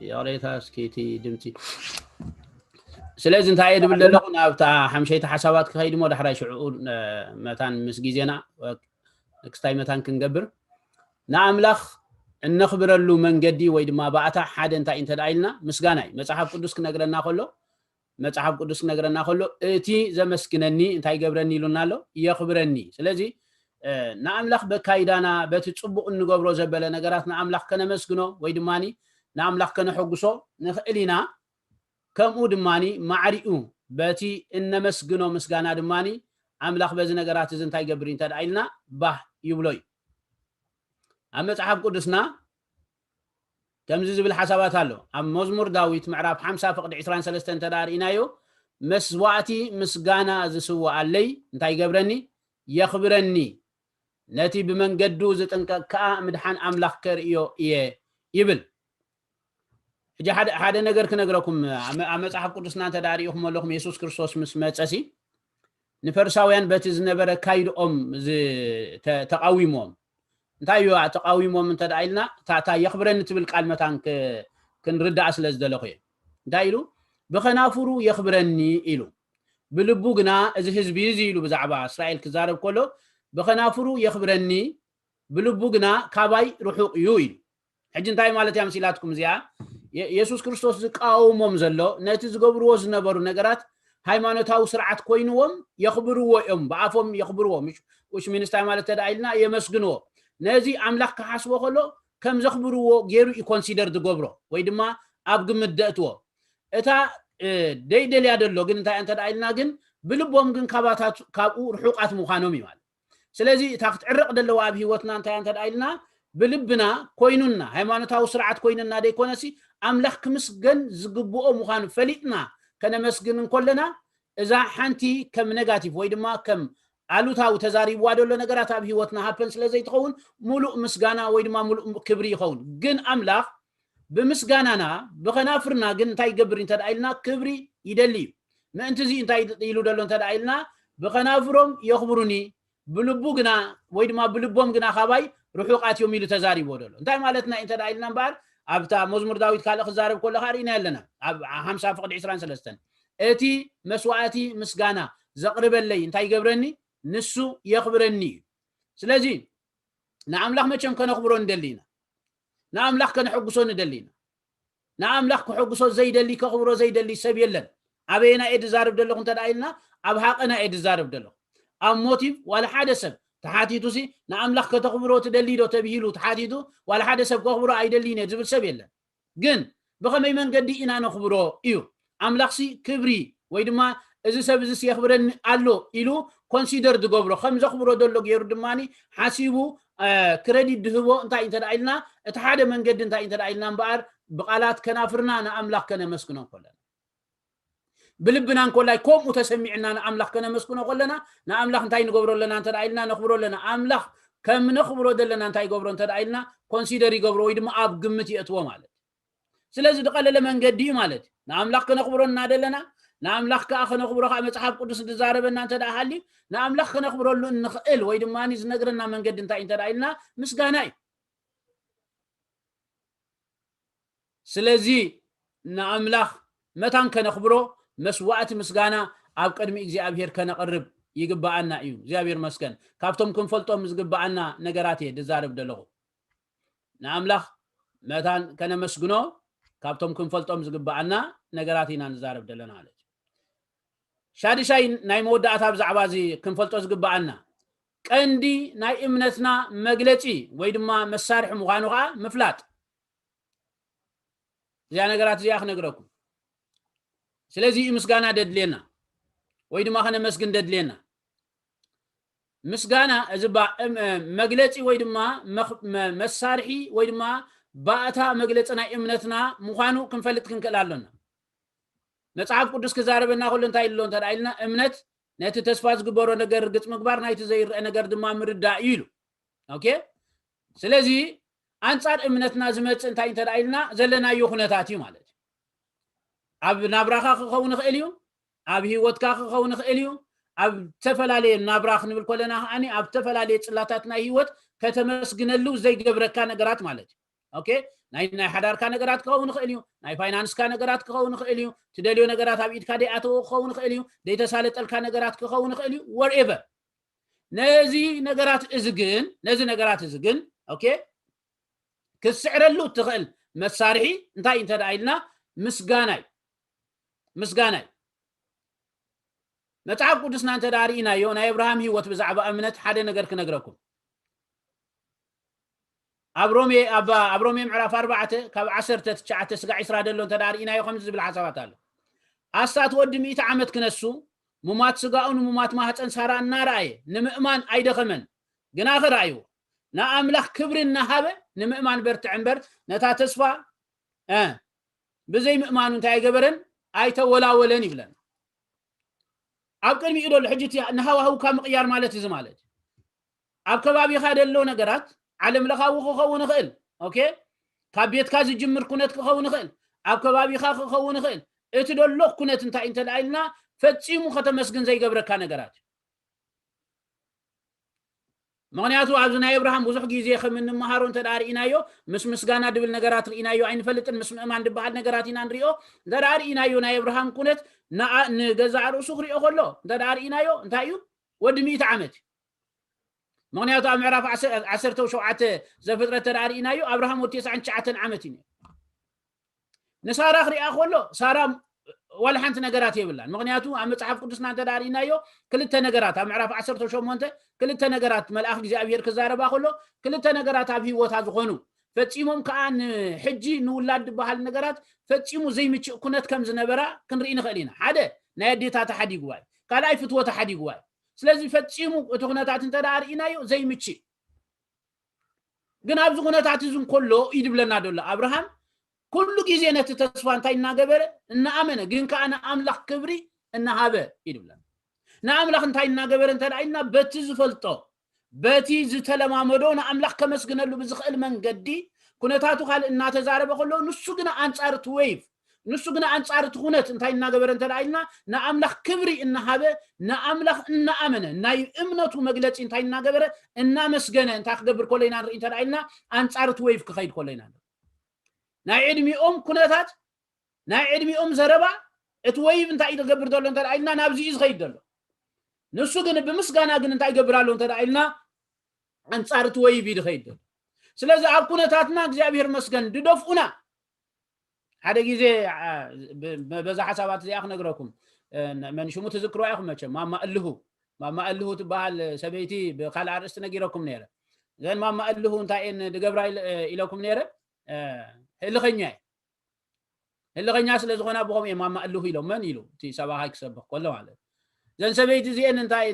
يا ريت اسكيتي دمتي سلازم انت عيد بالله نابتا حمشيت حسابات كخيد مو دحراي شعور متان مسجيزنا نكستاي متان كنقبر نعملخ نخبرلو منجدي ويد ما باعتا حد انت دايلنا مسغاناي مصحف قدوس كنغرنا كله مصحف قدوس كنغرنا كله اتي زمسكنني انت يغبرني لونالو يخبرني سلازي نعملخ بكايدانا بتصبق نغبرو زبله نغرات نعملخ كنمسغنو ويد ماني نعملخ كنحغسو نخئلينا كمو دماني معريو باتي ان مسغنو مسغانا دماني املاخ بزي نغرات زنتاي غبرين تدايلنا باه يبلوي امصحاب قدسنا كمزي زبل حسابات الله ام مزمور داويت معراب 50 فقد 23 تدارينايو مسواتي مسغانا زسوا علي انتاي غبرني يخبرني نتي بمنقدو زطنقق مدحان املاخ كريو يبل اجا حدا ነገር كنغركم مصحف قدسنا تداريهم لكم يسوع ክርስቶስ مس مصسي نفرساوያን በቲ ዝነበረ ካይድኦም ተቃዊሞም እንታዩ ተቃዊሞም እንተዳይልና ታታ يخبرن ትብል ቃል መታን ክንርዳእ ስለዝደለኹ እንታይሉ በኸናፍሩ يخبرني ኢሉ ብልቡ ግና እዚ ህዝቢ እዚ ኢሉ ብዛዕባ እስራኤል ክዛረብ ከሎ በኸናፍሩ يخبرني ብልቡ ግና ካባይ ርሑቅ እዩ ኢሉ ሕጂ እንታይ ማለት ያ መስላትኩም እዚያ ኢየሱስ ክርስቶስ ዝቃወሞም ዘሎ ነቲ ዝገብርዎ ዝነበሩ ነገራት ሃይማኖታዊ ስርዓት ኮይኑዎም يخبرዎ እዮም በአፎም يخبرዎ ምሽ ሚኒስታይ ማለት ተዳይልና የመስግንዎ ነዚ አምላክ ከሐስቦ ከሎ ከም ዘخبرዎ ገይሩ ይኮንሲደር ዝገብሮ ወይ ድማ ኣብ ግምት ደእትዎ እታ ደይደል ያደሎ ግን እንታይ አንተ ዳይልና ግን ብልቦም ግን ካባታት ካብኡ ርሑቃት ምዃኖም ይማል ስለዚህ እታ ክትዕርቅ ደለው ኣብ ህይወትና እንታይ አንተ ዳይልና بلبنا كويننا هيمانتاو سرعت كويننا دي كونسي املاح كمسجن زغبو مخان فليتنا كنا مسجن كلنا اذا حنتي كم نيجاتيف ويدما كم علوتاو تزاري وادلو نغرات اب هيوتنا هابن سلازي تخون ملؤ مسغانا ويدما ملؤ كبري يخون جن املاح بمسغانانا بخنافرنا جن تاي جبرين تدايلنا كبري يدلي ما انت زي انت يلو دلون تدايلنا بخنافرهم يخبروني بلبوغنا ويدما بلبوم غنا خباي رحوقات يوم يلو تزاري بودلو انت مالتنا انت دايلنا بار ابتا مزمور داوود كالخ زارب كل خارينا يلنا 50 فقد 23 اتي مسواتي مسغانا زقربلي انت يغبرني نسو يخبرني سلازي نعملاخ مچم كنخبرو ندلينا نعملاخ كنحقسو ندلينا نعملاخ كحقسو زيدلي كخبرو زيدلي سب يلن ابينا اد زارب دلو انت دايلنا اب حقنا اد زارب دلو ام موتيف ولا حدث تحاتيتو سي نعملاخ كتخبرو تدليدو تبهيلو تحاتيتو ولا حدث كخبرو ايدلينا زبل سب يلن جن بخمي منقدي انا نخبرو ايو املاخسي كبري ويدما እዚ ሰብ እዚ ሲያخبرن አሎ ኢሉ ኮንሲደር ድገብሮ ከም ዘخبሮ ደሎ ገይሩ ድማኒ ሓሲቡ ክሬዲት ድህቦ እንታይ እንተዳይልና እቲ ሓደ መንገዲ እንታይ እንተዳይልና እምበር ብቃላት ከናፍርና ንኣምላኽ ከነመስግኖ ኮለና ብልብና እንኮላይ ከምኡ ተሰሚዕና ንኣምላኽ ከነመስግኖ ኮለና ንኣምላኽ እንታይ ንገብሮለና እንተዳይልና ነخبሮለና ኣምላኽ ከም ነخبሮ ደለና እንታይ ገብሮ እንተዳይልና ኮንሲደር ይገብሮ ወይ ድማ ኣብ ግምት ይእትዎ ማለት ስለዚህ ድቀለለ መንገዲ ማለት ንኣምላኽ ከነخبሮና ደለና نعملخ كأخ نخبره خا مصحف قدس تزاربنا انت دحالي نعملخ نخبره له نخيل وي دماني زنغرنا منقد انت دايلنا مسغاناي سلازي نعملخ متان كنخبره مسوات مسغانا اب قدمي እግዚአብሔር ከነቀርብ ይግባአና እዩ እግዚአብሔር መስገን ካብቶም ክንፈልጦም ዝግባአና ነገራቴ ድዛረብ ደለኹ نعملخ متان ከነመስግኖ ካብቶም ክንፈልጦም ዝግባአና ነገራቲና ንዛረብ ደለና አለ شادشاي ناي مودات بزعبا زي كنفلطو زغبانا قندي ناي امنتنا مغلصي ويدما مسارح مخانوغا مفلاط يا نغرات ياخ نغركم سلازي مسغانا ددلينا ويدما خنا مسغن ددلينا مسغانا ازبا مغلصي ويدما مسارحي ويدما باتا مغلصنا امنتنا مخانو كنفلط كنكلالنا መጽሐፍ ቅዱስ ከዛረበና ሁሉ እንታይ ይሉ እንተዳይልና እምነት ነቲ ተስፋ ዝግበሮ ነገር ግጽ ምግባር ናይቲ ዘይርአ ነገር ድማ ምርዳ ይሉ ኦኬ ስለዚህ አንጻር እምነትና ዝመጽ እንታይ እንተዳይልና ዘለና ይኹነታት እዩ ማለት ኣብ ናብራኻ ክኸውን ይኽእል እዩ ኣብ ህይወትካ ክኸውን ይኽእል እዩ ኣብ ተፈላለየ ናብራኽ ንብል ኮለና ኣኒ ኣብ ተፈላለየ ጽላታትና ህይወት ከተመስግነሉ ዘይገብረካ ነገራት ማለት ኦኬ ናይ ሓዳርካ ነገራት ክኸውን ይኽእል እዩ ናይ ፋይናንስካ ነገራት ክኸውን ይኽእል እዩ ትደልዮ ነገራት ኣብ ኢድካ ደይኣተው ክኸውን ይኽእል እዩ ደይተሳለጠልካ ነገራት ክኸውን ይኽእል እዩ whatever ነዚ ነገራት እዚ ግን ኦኬ ክስዕረሉ ትኽእል መሳርሒ እንታይ እንተዳኢልና ምስጋናይ መጽሓፍ ቅዱስና እንተዳሪኢናዮ ናይ አብርሃም ህይወት ብዛዕባ እምነት ሓደ ነገር ክነግረኩም አብሮሜ ምዕራፍ 4 ካብ 19 ስጋዕ 20 ደሎ እንተዳሪኢናዮ ከምዚ ዝብል ሓሳባት ኣሎ ኣሳት ወዲ 100 ዓመት ክነሱ ሙማት ስጋኡን ሙማት ማህፀን ሳራ እናራእየ ንምእማን ኣይደኸመን ግና ክራእዩ ንኣምላኽ ክብሪ እናሃበ ንምእማን በርትዕ እምበር ነታ ተስፋ ብዘይ ምእማኑ እንታይ ኣይገበረን ኣይተወላወለን ይብለን ኣብ ቅድሚኡ ደሎ ሕጂ ንሃዋህውካ ምቕያር ማለት እዚ ማለት ኣብ ከባቢኻ ደሎ ነገራት ዓለም ለኻዊ ክኸውን ይኽእል ኦኬ ካብ ቤትካ ዝጅምር ኩነት ክኸውን ይኽእል ኣብ ከባቢኻ ክኸውን ይኽእል እቲ ደሎ ኩነት እንታይ እንተዳኢልና ፈጺሙ ከተመስግን ዘይገብረካ ነገራት ምክንያቱ ኣብዚ ናይ አብርሃም ብዙሕ ግዜ ከም እንመሃሮ እንተዳሪኢናዮ ምስጋና ድብል ነገራት ርኢናዮ ኣይንፈልጥን ምስ ምእማን ድበሃል ነገራት ኢና ንሪኦ እንተዳሪኢናዮ ናይ አብርሃም ኩነት ንገዛእ ርእሱ ክሪኦ ከሎ እንተዳሪኢናዮ እንታይ እዩ ወዲ 100 ዓመት ምክንያቱ ኣብ ምዕራፍ 17 ዘፍጥረት ተዳሪኢናዮ አብርሃም ወዲ 99 ዓመት እዩ ንሳራ ክሪኣ ከሎ ሳራ ولا حنت نجارات يبلان مغنياتو عم مصحف قدسنا تدارينايو كلتا نجارات عم عرف 18 كلتا نجارات ملأخ እግዚአብሔር كزاربا كله كلتا نجارات اب هيوت ازخونو فصيمم كان حجي نولاد بحال نجارات فصيمو زي مچ كنت كم زنبرا كنري نخلينا حدا نايديتا تحدي غواي قال فتوى تحدي غواي ስለዚህ ፈጽሙ እተኩነታትን ተዳሪኢናዮ ዘይ ምቺ ግን ኣብዚ ኩነታት ዝን ኮሎ ይድብለና ደሎ አብርሃም كل جزء نتتصفى أنت النجبر إن أمنة جن كأنا أملاك كبري إن هذا يدبلنا نأملاك أنت النجبر أنت رأينا بتيز فلتو بتيز تلما مدونا أملاك كمس جنا لو بزخل من جدي كنا تاتو خال إن تزارب خلوا نسجنا أنصارت ويف نسجنا أنصارت خونة أنت النجبر أنت رأينا نأملاك كبري إن هذا نأملاك إن أمنة ناي إمنة ومجلس أنت النجبر إن مسجنا أنت أخبر كلنا أنت رأينا أنصارت ويف كخير كلنا ናይ ዕድሚኦም ኩነታት ናይ ዕድሚኦም ዘረባ እትወይብ እንታይ ይገብር ደሎ እንተ አይልና ናብዚ ይዝኸይድ ደሎ ንሱ ግን ብምስጋና ግን እንታይ ይገብራሉ እንተ አይልና አንጻር እትወይብ ይዝኸይድ ደሎ ስለዚህ ኣብ ኩነታትና እግዚአብሔር መስገን ድደፍኡና ሓደ ግዜ በዛ ሓሳባት እዚኣ ክነግረኩም መን ሽሙ ትዝክሩ አይኹም መቸም ማማ እልሁ ትበሃል ሰበይቲ ብካል አርእስቲ ነጊረኩም ነይረ ዘን ማማ እልሁ እንታይ ድገብራ ኢለኩም ነይረ هلغنيا ስለዝኾነ አብቆም የማማ እልሁ ኢሎም መን ኢሉ እቲ ሰባሃይ ክሰብኽ ኮሎ ማለት ዘን ሰበይቲ እዚአን እንታይ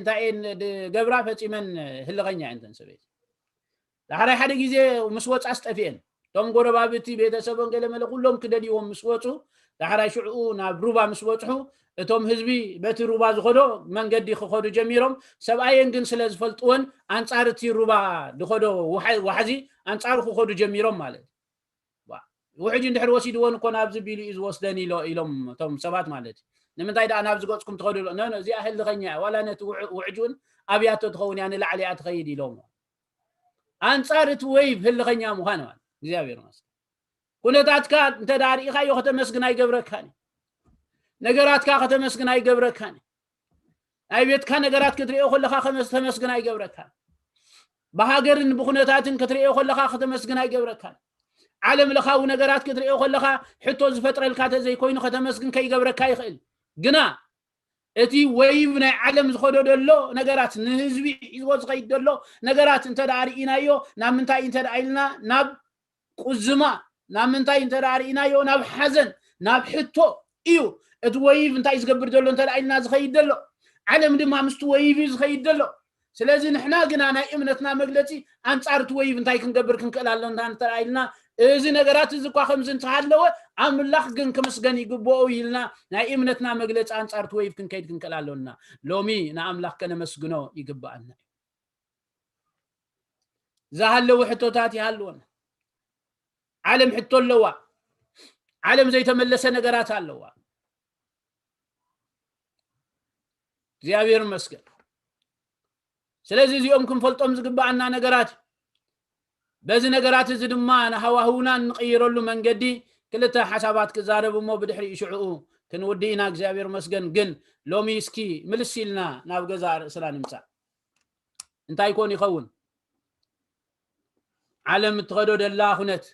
ገብራ ፈጺመን ህልغኛ እንተን ሰበይቲ ዳሕራይ ሓደ ግዜ ምስ ወጻ አስጠፊአን ቶም ጎረባብቲ ቤተሰቦን ገለመለ ኩሎም ክደልይዎም ምስ ወጹ ዳሕራይ ሽዑ ናብ ሩባ ምስ ወጽሑ እቶም ህዝቢ በቲ ሩባ ዝኸዶ መንገዲ ክኸዱ ጀሚሮም ሰብኣየን ግን ስለ ዝፈልጥዎን አንጻር እቲ ሩባ ድኸዶ ወሓዚ አንጻር ክኸዱ ጀሚሮም ማለት وحج ندحر وسيد وون كون ابز بيلو از وسدني لهم توم سبات مالتي نمنتاي دا انا ابز قصكم تخدو نو زي اهل غنيا ولا نت وعجون ابيات تخون يعني لعلي اتخيد لهم انصارت ويف هل غنيا مخان እግዚአብሔር ማስ ኩነታትካ እንተ ዳሪኻ ከተመስግን አይገብረካኒ ነገራትካ ከተመስግን አይገብረካኒ አይቤትካ ነገራት ክትሪኦ ኮለኻ ከተመስግን አይገብረካኒ በሃገርን በኩነታትን ክትሪኦ ኮለኻ ከተመስግን አይገብረካኒ ዓለም ለኻው ነገራት ክትሪኦ ኮለኻ ሕቶ ዝፈጥረልካ ተዘይ ኮይኑ ከተመስግን ከይገብረካ ይኽእል ግና እቲ ወይብ ናይ ዓለም ዝኸዶ ደሎ ነገራት ንህዝቢ ይወዝ ኸይድ ደሎ ነገራት እንተ ዳሪኢናዮ ናብ ምንታይ እንተ ዳኢልና ናብ ቁዝማ ናብ ምንታይ እንተ ዳሪኢናዮ ናብ ሓዘን ናብ ሕቶ እዩ እቲ ወይብ እንታይ ዝገብር ደሎ እንተ ዳኢልና ዝኸይድ ደሎ ዓለም ድማ ምስቲ ወይብ ዝኸይድ ደሎ ስለዚህ ንሕና ግና ናይ እምነትና መግለጺ አንጻር እቲ ወይብ እንታይ ክንገብር ክንክእል ኣለና እንተ ዳኢልና እዚ ነገራት እዚ ኳ ከምዝ እንተሃለወ አምላኽ ግን ከመስገን ይግባው ይልና ናይ እምነትና መግለጽ አንጻር ትወይፍ ክንከይድ ክንከላለውና ሎሚ ንአምላኽ ከነመስግኖ ይግባአልና ዛሃለው ሕቶታት ይሃለውና ዓለም ሕቶ ለዋ ዓለም ዘይተመለሰ ነገራት አለዋ እግዚአብሔር መስገን ስለዚህ እዚኦም ክንፈልጦም ዝግባአና ነገራት بزي نجارات زدما نهوا هونا نغيروا له من قدي كلتا حسابات كزارب مو بدحري يشعو كنودينا اغزابير مسجن جن لو ميسكي ملسيلنا ناب غزار سلا نمصا انت يكون يخون عالم تغدو دلا هنت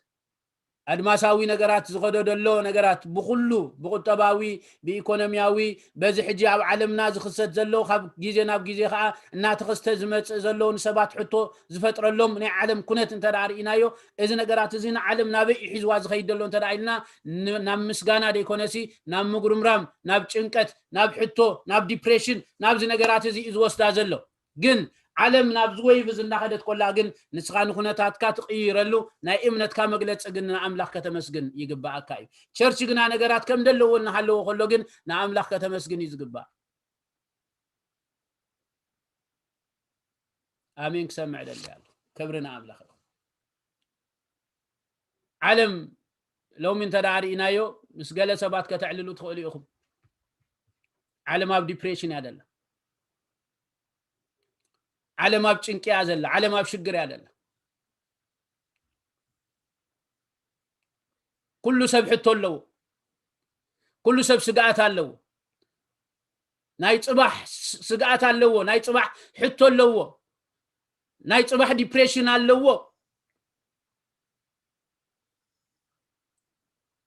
ادماساوي نغرات زغدو دلو نغرات بكلو بقطباوي بايكونومياوي بزي حجي اب عالمنا زخصت زلو خاب غيزي ناب غيزي خا እና تخست زمص زلو نسبات حتو زفطرلهم ني عالم كنت انت دارينايو اذا نغرات زينا عالم نابي يحزوا زخيد دلو انت دايلنا ناب مسغانا ديكونسي ناب مغرمرام ناب چنقت ناب حتو ناب ديبريشن ناب زي نغرات زي يزوسدا زلو ግን ዓለም ናብ ዝወይብ ዝናኸደት ቆላ ግን ንስኻን ኩነታት ካትቀይረሉ ናይ እምነት ካ መግለጽ ግን አምላኽ ከተመስግን ይግባአካ እዩ ቸርች ግና ነገራት ከም ደለውና ሃለው ኮሎ ግን ንአምላኽ ከተመስግን ይዝግባ አሜን ክሰምዕ ደልያል ክብርና አምላኽ ዓለም ለው ምን ተዳሪናዮ ምስገለ ሰባት ከተዕልሉ ትኽእሉ ኢኹም ዓለም ኣብ ዲፕሬሽን ያደለ ዓለም ኣብ ጭንቂ ያዘለ ዓለም ኣብ ሽግር ያደለ ኩሉ ሰብ ሕቶ አለው ኩሉ ሰብ ስጋት አለው ናይ ጽባህ ስጋት አለው ናይ ጽባህ ሕቶ አለው ናይ ጽባህ ዲፕሬሽን አለው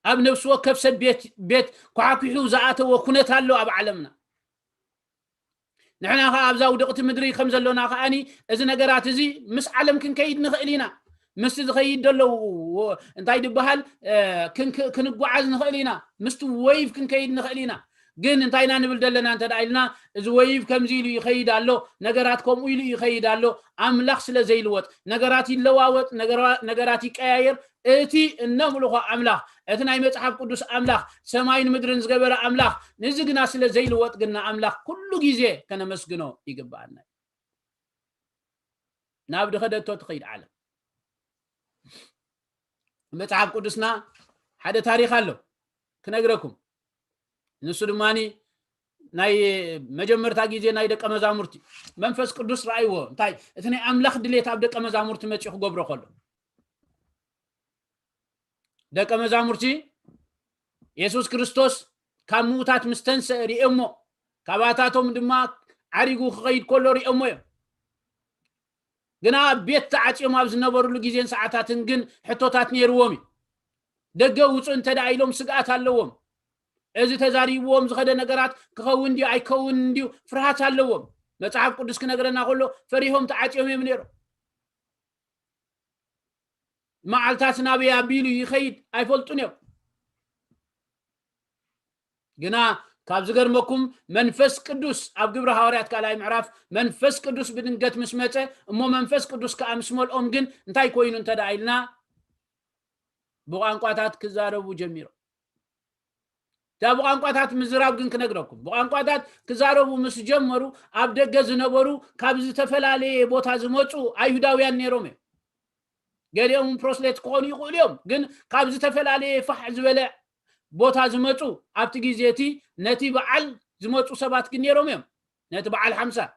ኣብ ነፍስ ወከፍ ሰብ ቤት ኳኩሑ ዘአተው ኩነት አለው ኣብ ዓለምና نحن ابزاو دقت مدري خم زلونا خاني اذا نغرات زي مس عالم كنكيد نخلينا مس زخيد دلو انتاي دبحال كنغعاز نخلينا مست ويف كنكيد نخلينا ግን እንታይና ንብል ደለና እንተ ዳይልና እዚ ወይፍ ከምዚ ኢሉ ይኸይዳሎ ነገራት ከምኡ ኢሉ ይኸይዳሎ አምላኽ ስለ ዘይልወጥ ነገራት ይለዋወጥ ነገራት ይቀያየር እቲ እነምልኾ አምላኽ እቲ ናይ መጽሐፍ ቅዱስ አምላኽ ሰማይን ምድርን ዝገበረ አምላኽ ንዚ ግና ስለ ዘይልወጥ ግና አምላኽ ኩሉ ጊዜ ከነመስግኖ ይግባአና ናብ ድኸደቶ ትኸይድ ዓለም መጽሐፍ ቅዱስና ሓደ ታሪኽ አሎ ክነግረኩም ንሱ ድማኒ ናይ መጀመርታ ጊዜ ናይ ደቀ መዛሙርቲ መንፈስ ቅዱስ ራእይዎ እንታይ እቲ ናይ አምላኽ ድሌት ኣብ ደቀ መዛሙርቲ መጪ ክገብሮ ከሎ ደቀ መዛሙርቲ ኢየሱስ ክርስቶስ ካብ ሙታት ምስተንሰ ሪእሞ ካባታቶም ድማ ዓሪጉ ክኸይድ ከሎ ሪእሞ ግና ቤት ተዓጭዮም ኣብ ዝነበሩሉ ጊዜን ሰዓታትን ግን ሕቶታት ነይርዎም ደገ ውፁ እንተ ዳኢሎም ስጋት ኣለዎም እዚ ተዛሪብዎም ዝኸደ ነገራት ክኸውን ዲ ኣይከውን ዲ ፍርሃት ኣለዎም መጽሐፍ ቅዱስ ክነግረና ከሎ ፈሪሆም ተዓጭዮም እዮም ነይሩ መዓልታት ናብያ ቢሉ ይኸይድ ኣይፈልጡን እዮም ግና ካብ ዝገርመኩም መንፈስ ቅዱስ ኣብ ግብረ ሐዋርያት ካልኣይ ምዕራፍ መንፈስ ቅዱስ ብድንገት ምስ መጸ እሞ መንፈስ ቅዱስ ከአምስመልኦም ግን እንታይ ኮይኑ እንተ ዳኢልና ብቋንቋታት ክዛረቡ ጀሚሩ ቋንቋታት ምዝራብ ግን ክነግረኩም ቋንቋታት ክዛረቡ ምስ ጀመሩ ኣብ ደገ ዝነበሩ ካብ ዝተፈላለየ ቦታ ዝመጹ አይሁዳውያን ነይሮም ገሊኦም ፕሮስሌት ኮኑ ይኽእሉም ግን ካብ ዝተፈላለየ ፋሕ ዝበለ ቦታ ዝመጹ ኣብቲ ጊዜቲ ነቲ በዓል ዝመጹ ሰባት ግን ነይሮም ነቲ በዓል 50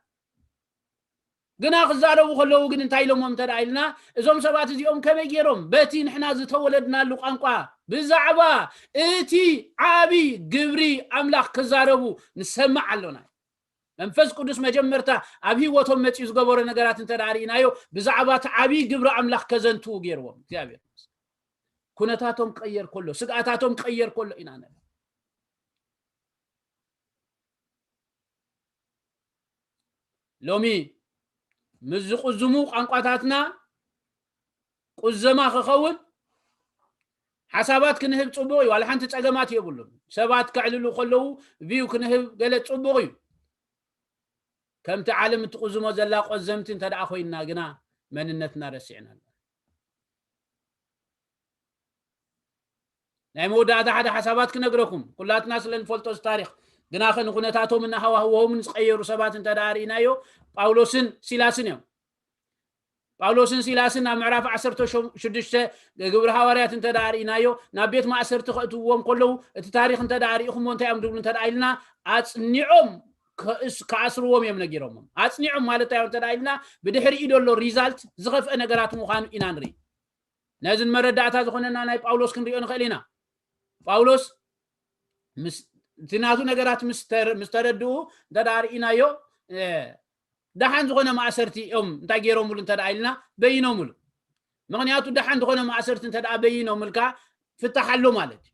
ግና ክዛረቡ ከለው ግን እንታይ ኢሎሞም ተዳኢልና እዞም ሰባት እዚኦም ከመይ ገይሮም በቲ ንሕና ዝተወለድናሉ ቋንቋ ብዛዕባ እቲ ዓቢ ግብሪ አምላኽ ክዛረቡ ንሰማዕ ኣለና መንፈስ ቅዱስ መጀመርታ ኣብ ህይወቶም መጪ ዝገበረ ነገራት እንተ ዳሪናዮ ብዛዕባ እቲ ዓቢ ግብሪ አምላኽ ከዘንቱ ገይርዎም እግዚአብሔር ኩነታቶም ቀየር ከሎ ስጋታቶም ቀየር ከሎ ኢና ነበር ሎሚ ምዝቁዝሙ ቋንቋታትና ቁዘማ ክኸውን حسابات كنهب صبوي ولا حنت تقامات يقولون سبات كعللو خلو فيو كنهب قال صبوي كم تعلم تقزمو زلاق قزمت انت دع خوينا غنا مننتنا رسعنا ناي مودا هذا حسابات كنغركم كلات ناس لنفلطوس تاريخ غنا خن كنتاتهم ان هوا من قيروا سبات انت دارينايو ጳውሎስን ሲላስን ጳውሎስን ሲላስን ምዕራፍ 16 ግብረ ሐዋርያት እንተ ዳሪናዮ ናቤት ማእሰር ተኸእትዎም ከለው እቲ ታሪኽ እንተ ዳሪኹም እንታይ እዮም ድብሉ እንተ ዳይልና አጽኒዖም ከአስሩዎም እዮም ነጊሮም አጽኒዖም ማለት አዩ እንተ ዳይልና ብድሕሪ ኢዶሎ ሪዛልት ዝኸፍአ ነገራት ምዃኑ ኢና ንሪ نازن مردعتا زخوننا ناي باولوس كنريو نخيلينا باولوس تنازو نغرات مستردو ددارينا يو دحان زخونه معسرتي انتا غيرو مول انتا دايلنا بينو مول مغنياتو دحان زخونه معسرتي انتا دا بينو ملكا فتحلو مالت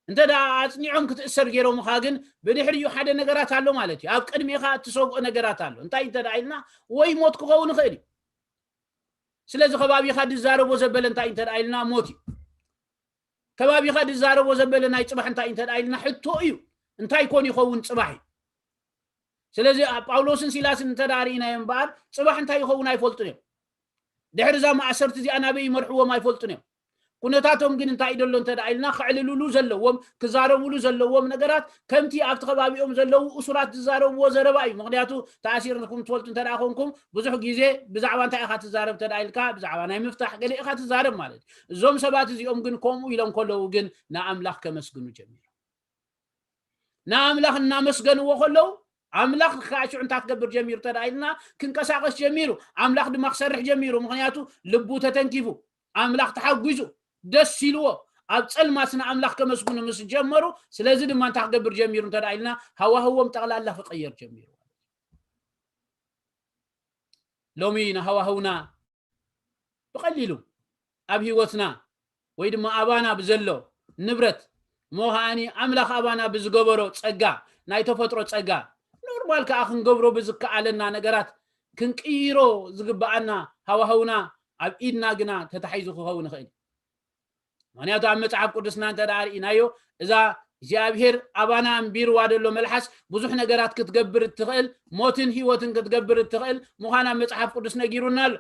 انت دا اصنيعهم كتأسر غيرو مخاغن بدحريو حدا نغرات አለው ማለት اب قدميخا تسوق نغرات አለው እንታይ ተዳይልና ወይ ሞት ክኸውን ኸይዲ ስለዚህ ከባቢኻ ድዛረቦ ዘበለ እንታይ ተዳይልና ሞት ከባቢኻ ድዛረቦ ዘበለ ናይ ጽባሕ እንታይ ተዳይልና ሕቶ እዩ እንታይ ኮን ይኸውን ጽባሕ ስለዚህ ጳውሎስን ሲላስን ተዳሪና ይምባር ጽባሕ እንታይ ይኸውን አይፈልጡን ድሕርዛ ማዕሰርት እዚ አናበይ መርሕዎም አይፈልጡን ኩነታቶም ግን እንታይ ይደሎ ተዳይልና ክዕልሉሉ ዘለዎም ክዛረቡሉ ዘለዎም ነገራት ከምቲ ኣብቲ ከባቢኦም ዘለው ኡሱራት ዝዛረብዎ ዘረባ እዩ ምክንያቱ ተኣሲርኩም ትፈልጡ ተዳኾንኩም ብዙሕ ግዜ ብዛዕባ እንታይ ኢኻ ትዛረብ ተዳይልካ ብዛዕባ ናይ ምፍታሕ ገለ ኢኻ ትዛረብ ማለት እዞም ሰባት እዚኦም ግን ከምኡ ኢሎም ከለው ግን ንኣምላኽ ከመስግኑ ጀሚሩ ንኣምላኽ እናመስገንዎ ከለው ኣምላኽ ካዕቹ እንታይ ክገብር ጀሚሩ ተዳይልና ክንቀሳቀስ ጀሚሩ ኣምላኽ ድማ ክሰርሕ ጀሚሩ ምክንያቱ ልቡ ተተንኪፉ ኣምላኽ ተሓጉዙ ደስ ይልዎ ኣብ ጸልማስና ኣምላኽ ከመስግኑ ምስ ጀመሩ ስለዚህ ድማ እንታይ ክገብር ጀሚሩ ተዳይልና ሃዋህዎም ጠቅላላ ክቀየር ጀሚሩ ሎሚ ሃዋህውና በቀሊሉ ኣብ ህይወትና ወይ ድማ ኣባና ብዘሎ ንብረት ሞሃኒ ኣምላኽ ኣባና ብዝገበሮ ጸጋ ናይ ተፈጥሮ ጸጋ ኖርማል ከኣ ክንገብሮ ብዝከኣለና ነገራት ክንቅይሮ ዝግባአና ሃዋህውና ኣብ ኢድና ግና ተታሒዙ ክኸውን ይኽእል ምክንያቱ ኣብ መጽሓፍ ቅዱስና ተዳሪናዮ እዛ እግዚአብሔር ኣባና እምቢርዋ ደሎ መልሓስ ብዙሕ ነገራት ክትገብር ትኽእል ሞትን ህይወትን ክትገብር ትኽእል ምዃና መጽሓፍ ቅዱስ ነጊሩና ኣሎ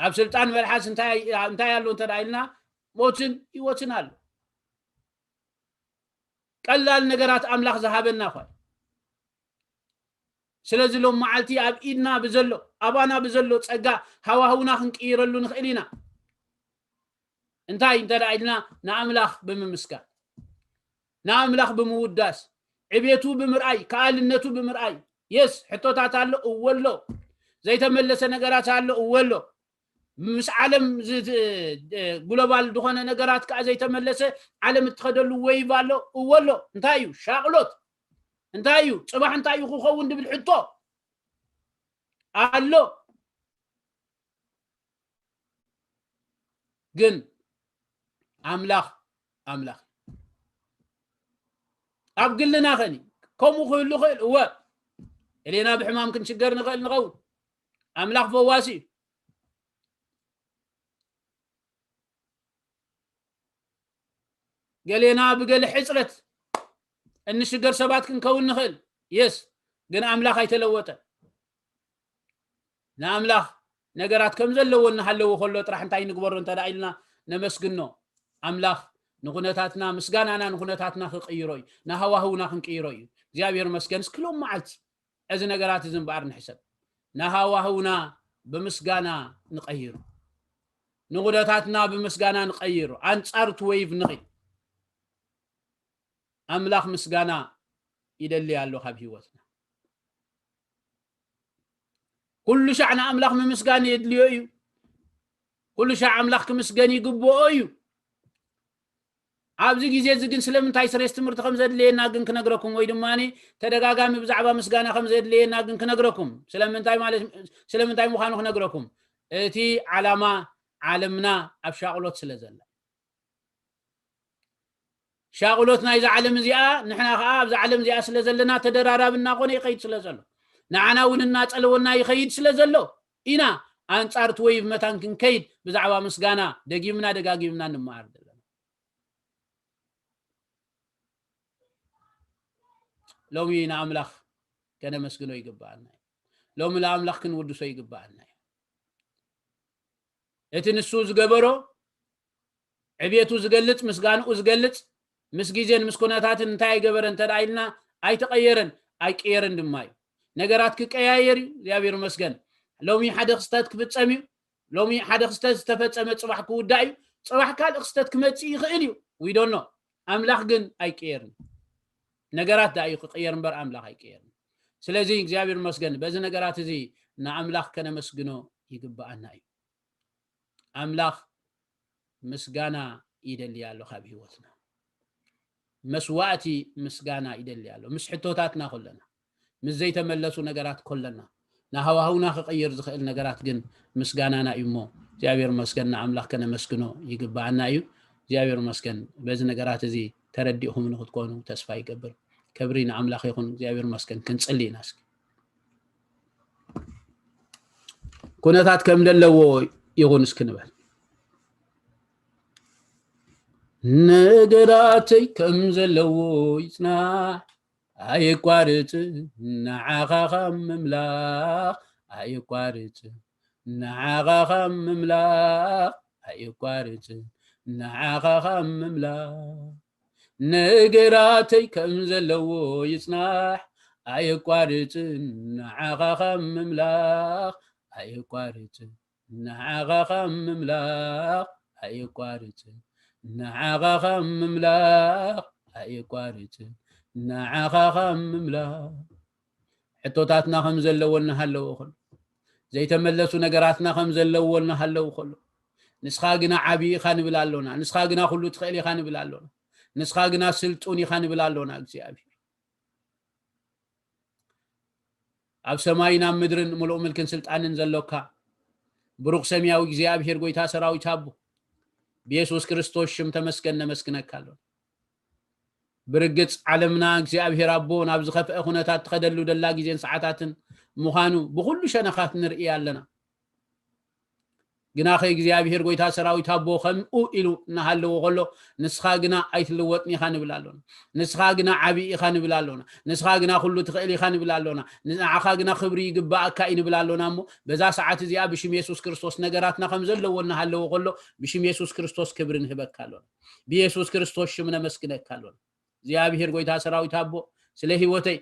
ኣብ ስልጣን መልሓስ እንታይ ያለው ተዳይልና ሞትን ህይወትን ኣሎ ቀላል ነገራት ኣምላኽ ዝሃበና ኾይ ስለዚህ ሎም ማዓልቲ ኣብ ኢድና ብዘሎ ኣባና ብዘሎ ጸጋ ሃዋህውና ክንቅይረሉ ንኽእል ኢና እንታይ ተዳይልና ንኣምላኽ ብምምስጋን ንኣምላኽ ብምውዳስ ዕቤቱ ብምርኣይ ከኣልነቱ ብምርኣይ የስ ሕቶታት ኣሎ እወሎ ዘይተመለሰ ነገራት ኣሎ እወሎ ምስ ዓለም ግሎባል ዝኾነ ነገራት ከኣ ዘይተመለሰ ዓለም እትኸደሉ ወይቭ ኣሎ እወሎ እንታይ እዩ ሻቅሎት እንታይ እዩ ጽባሕ እንታይ እዩ ክኸውን ድብል ሕቶ ኣሎ ግን ኣምላኽ ኣብ ግልና ኸኒ ከምኡ ክህሉ ኽእል እወ እሌና ብሕማም ክንሽገር ንኽእል ንኸውን ኣምላኽ ፈዋሲ እዩ ገሌና ብገለ ሕፅረት እንሽገር ሰባት ክንከውን ንኽእል የስ ግን ኣምላኽ ኣይተለወጠ ንኣምላኽ ነገራት ከም ዘለዎ እናሃለዎ ከሎ ጥራሕ እንታይ ንግበሮ እንተዳኢልና ነመስግኖ ኣምላኽ ንኹነታትና ምስጋናና ንኹነታትና ክቅይሮ እዩ ናሃዋህውና ክንቅይሮ እዩ እግዚአብሔር መስገን እስክሎም መዓልቲ እዚ ነገራት እዚ እምበኣር ንሕሰብ ናሃዋህውና ብምስጋና ንቀይሩ ንኹነታትና ብምስጋና ንቀይሩ ኣንጻርቱ ወይቭ ንኽእል ኣምላኽ ምስጋና ይደሊ ያለው ካብ ህይወትና ኩሉ ሻዕና ኣምላኽ ምምስጋን የድልዮ እዩ ኩሉ ሻዕ ኣምላኽ ክምስገን ይግብኦ እዩ ኣብዚ ግዜ እዚ ግን ስለምንታይ ስሬስ ትምህርቲ ከም ዘድልየና ግን ክነግረኩም ወይ ድማኒ ተደጋጋሚ ብዛዕባ ምስጋና ከም ዘድልየና ግን ክነግረኩም ስለምንታይ ምዃኑ ክነግረኩም እቲ ዓላማ ዓለምና ኣብ ሻቅሎት ስለዘላ ሻቅሎት ናይዛ ዓለም እዚኣ ንሕና ከዓ ኣብዛ ዓለም እዚኣ ስለዘለና ተደራራብና ኮነ ይኸይድ ስለዘሎ ንዓና እውን እናፀለወና ይኸይድ ስለዘሎ ኢና ኣንጻርት ወይቭ መታን ክንከይድ ብዛዕባ ምስጋና ደጊምና ደጋጊምና ንመሃር ዘለና ሎሚ ንኣምላኽ ከነመስግኖ ይግባአና ሎሚ ንኣምላኽ ክንውድሶ ይግባአና እቲ ንሱ ዝገበሮ ዕቤቱ ዝገልጽ ምስጋንኡ ዝገልጽ ምስ ግዜን ምስ ኩነታትን እንታይ ገበረን ተዳይልና ኣይተቀየረን ኣይቀየረን ድማ እዩ ነገራት ክቀያየር እዩ እግዚአብሔር መስገን ሎሚ ሓደ ክስተት ክፍጸም እዩ ሎሚ ሓደ ክስተት ዝተፈጸመ ጽባሕ ክውዳእ እዩ ጽባሕ ካልእ ክስተት ክመጽእ ይኽእል እዩ we don't know ኣምላኽ ግን ኣይቀየርን ነገራት ዳዩ ክቀየር እምበር ኣምላኽ ኣይቀየርን ስለዚህ እግዚአብሔር መስገን በዚ ነገራት እዚ نعملاخ كنا مسجنو يقبأنا أيو أملاخ مسجانا يدلي على خبيه وثنا مسواتي مسجانا يدلي على مسحتوتاتنا كلنا مش زي تملسوا نجارات كلنا نهواهونا غير زخيل نجارات جن مسجانا نايمو جابير مسكن أملاخ كنا مسجنو يقبأنا أيو جابير مسكن بز نجارات زي ترديهم من خدكونو تسفاي قبر كبرين أملاخ يكون جابير مسكن كنسلي ناس كونتات كم دلو يغون سكنبال نقراتي كم زلو يسنا أي قارت نعاقا مملاق أي قارت نعاقا مملاق أي قارت نعاقا مملاق نقراتي كم زلو يسنا أي قارت نعاقا مملاق أي قارت نعاقا مملاق أي قارت نعاقا مملاق أي قارت نعاقا مملاق حطوتاتنا خمز اللولنا هلو خلو زي تملسوا نقراتنا خمز اللولنا هلو خلو نسخاقنا عبي خان بلالونا نسخاقنا خلو تخيلي خان بلالونا نسخاقنا سلطوني خان بلالونا أكسيابي أب سماينا مدرن ملؤ ملكن سلطانن زلوكا بروق سمياوي እግዚአብሔር ጎይታ ሰራዊት አቡ በኢየሱስ ክርስቶስ ሽም ተመስገን ነመስግነካለሁ ብርግጽ ዓለምና እግዚአብሔር አቦ ናብ ዝኸፈ ኹነታት ተኸደሉ ደላ ጊዜን ሰዓታትን ሙኻኑ በሁሉ ሸነኻት ንርኢ ያለና ግና ኸ እግዚአብሔር ጎይታ ሰራዊት አቦ ከምኡ ኢሉ ናሃለው ኸሎ ንስኻ ግና ኣይትልወጥኒ ኻን ብላለና ንስኻ ግና ዓቢ ኻን ብላለና ንስኻ ግና ሁሉ ትኽእል ኻን ብላለና ንዓኻ ግና ክብሪ ይግባእካ ኢን ብላለና እሞ በዛ ሰዓት እዚኣ ብሽም ኢየሱስ ክርስቶስ ነገራትና ከም ዘለውና ሃለው ኸሎ ብሽም ኢየሱስ ክርስቶስ ክብርን ህበካለና በኢየሱስ ክርስቶስ ሽም ነመስግነካለና እግዚአብሔር ጎይታ ሰራዊት አቦ ስለ ህይወተይ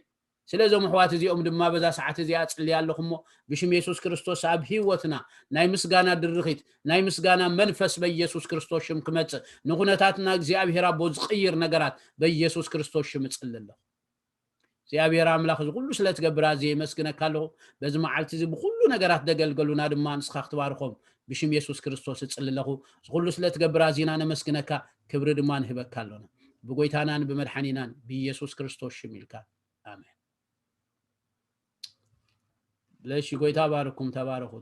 ስለዚህ ምሕዋት እዚኦም ድማ በዛ ሰዓት እዚኣ ጽልይ ያለኹሞ ብሽም ኢየሱስ ክርስቶስ ኣብ ህይወትና ናይ ምስጋና ድርኺት ናይ ምስጋና መንፈስ በኢየሱስ ክርስቶስ ሽም ክመጽ ንኹነታትና እግዚአብሔር አቦ ዝቕይር ነገራት በኢየሱስ ክርስቶስ ሽም ጽልለሁ እግዚአብሔር አምላኽ ሁሉ ስለትገብራ ዘይ መስግነካለሁ በዚ መዓልቲ እዚ ብሁሉ ነገራት ደገልገሉና ድማ ንስኻ ክትባርኾም ብሽም ኢየሱስ ክርስቶስ ጽልለሁ ሁሉ ስለትገብራ ዚና ነመስግነካ ክብሪ ድማ ንህበካለሁ በጎይታናን በመድኃኒናን በኢየሱስ ክርስቶስ ሽም ይልካ አሜን ليش يقول تباركم تباركوا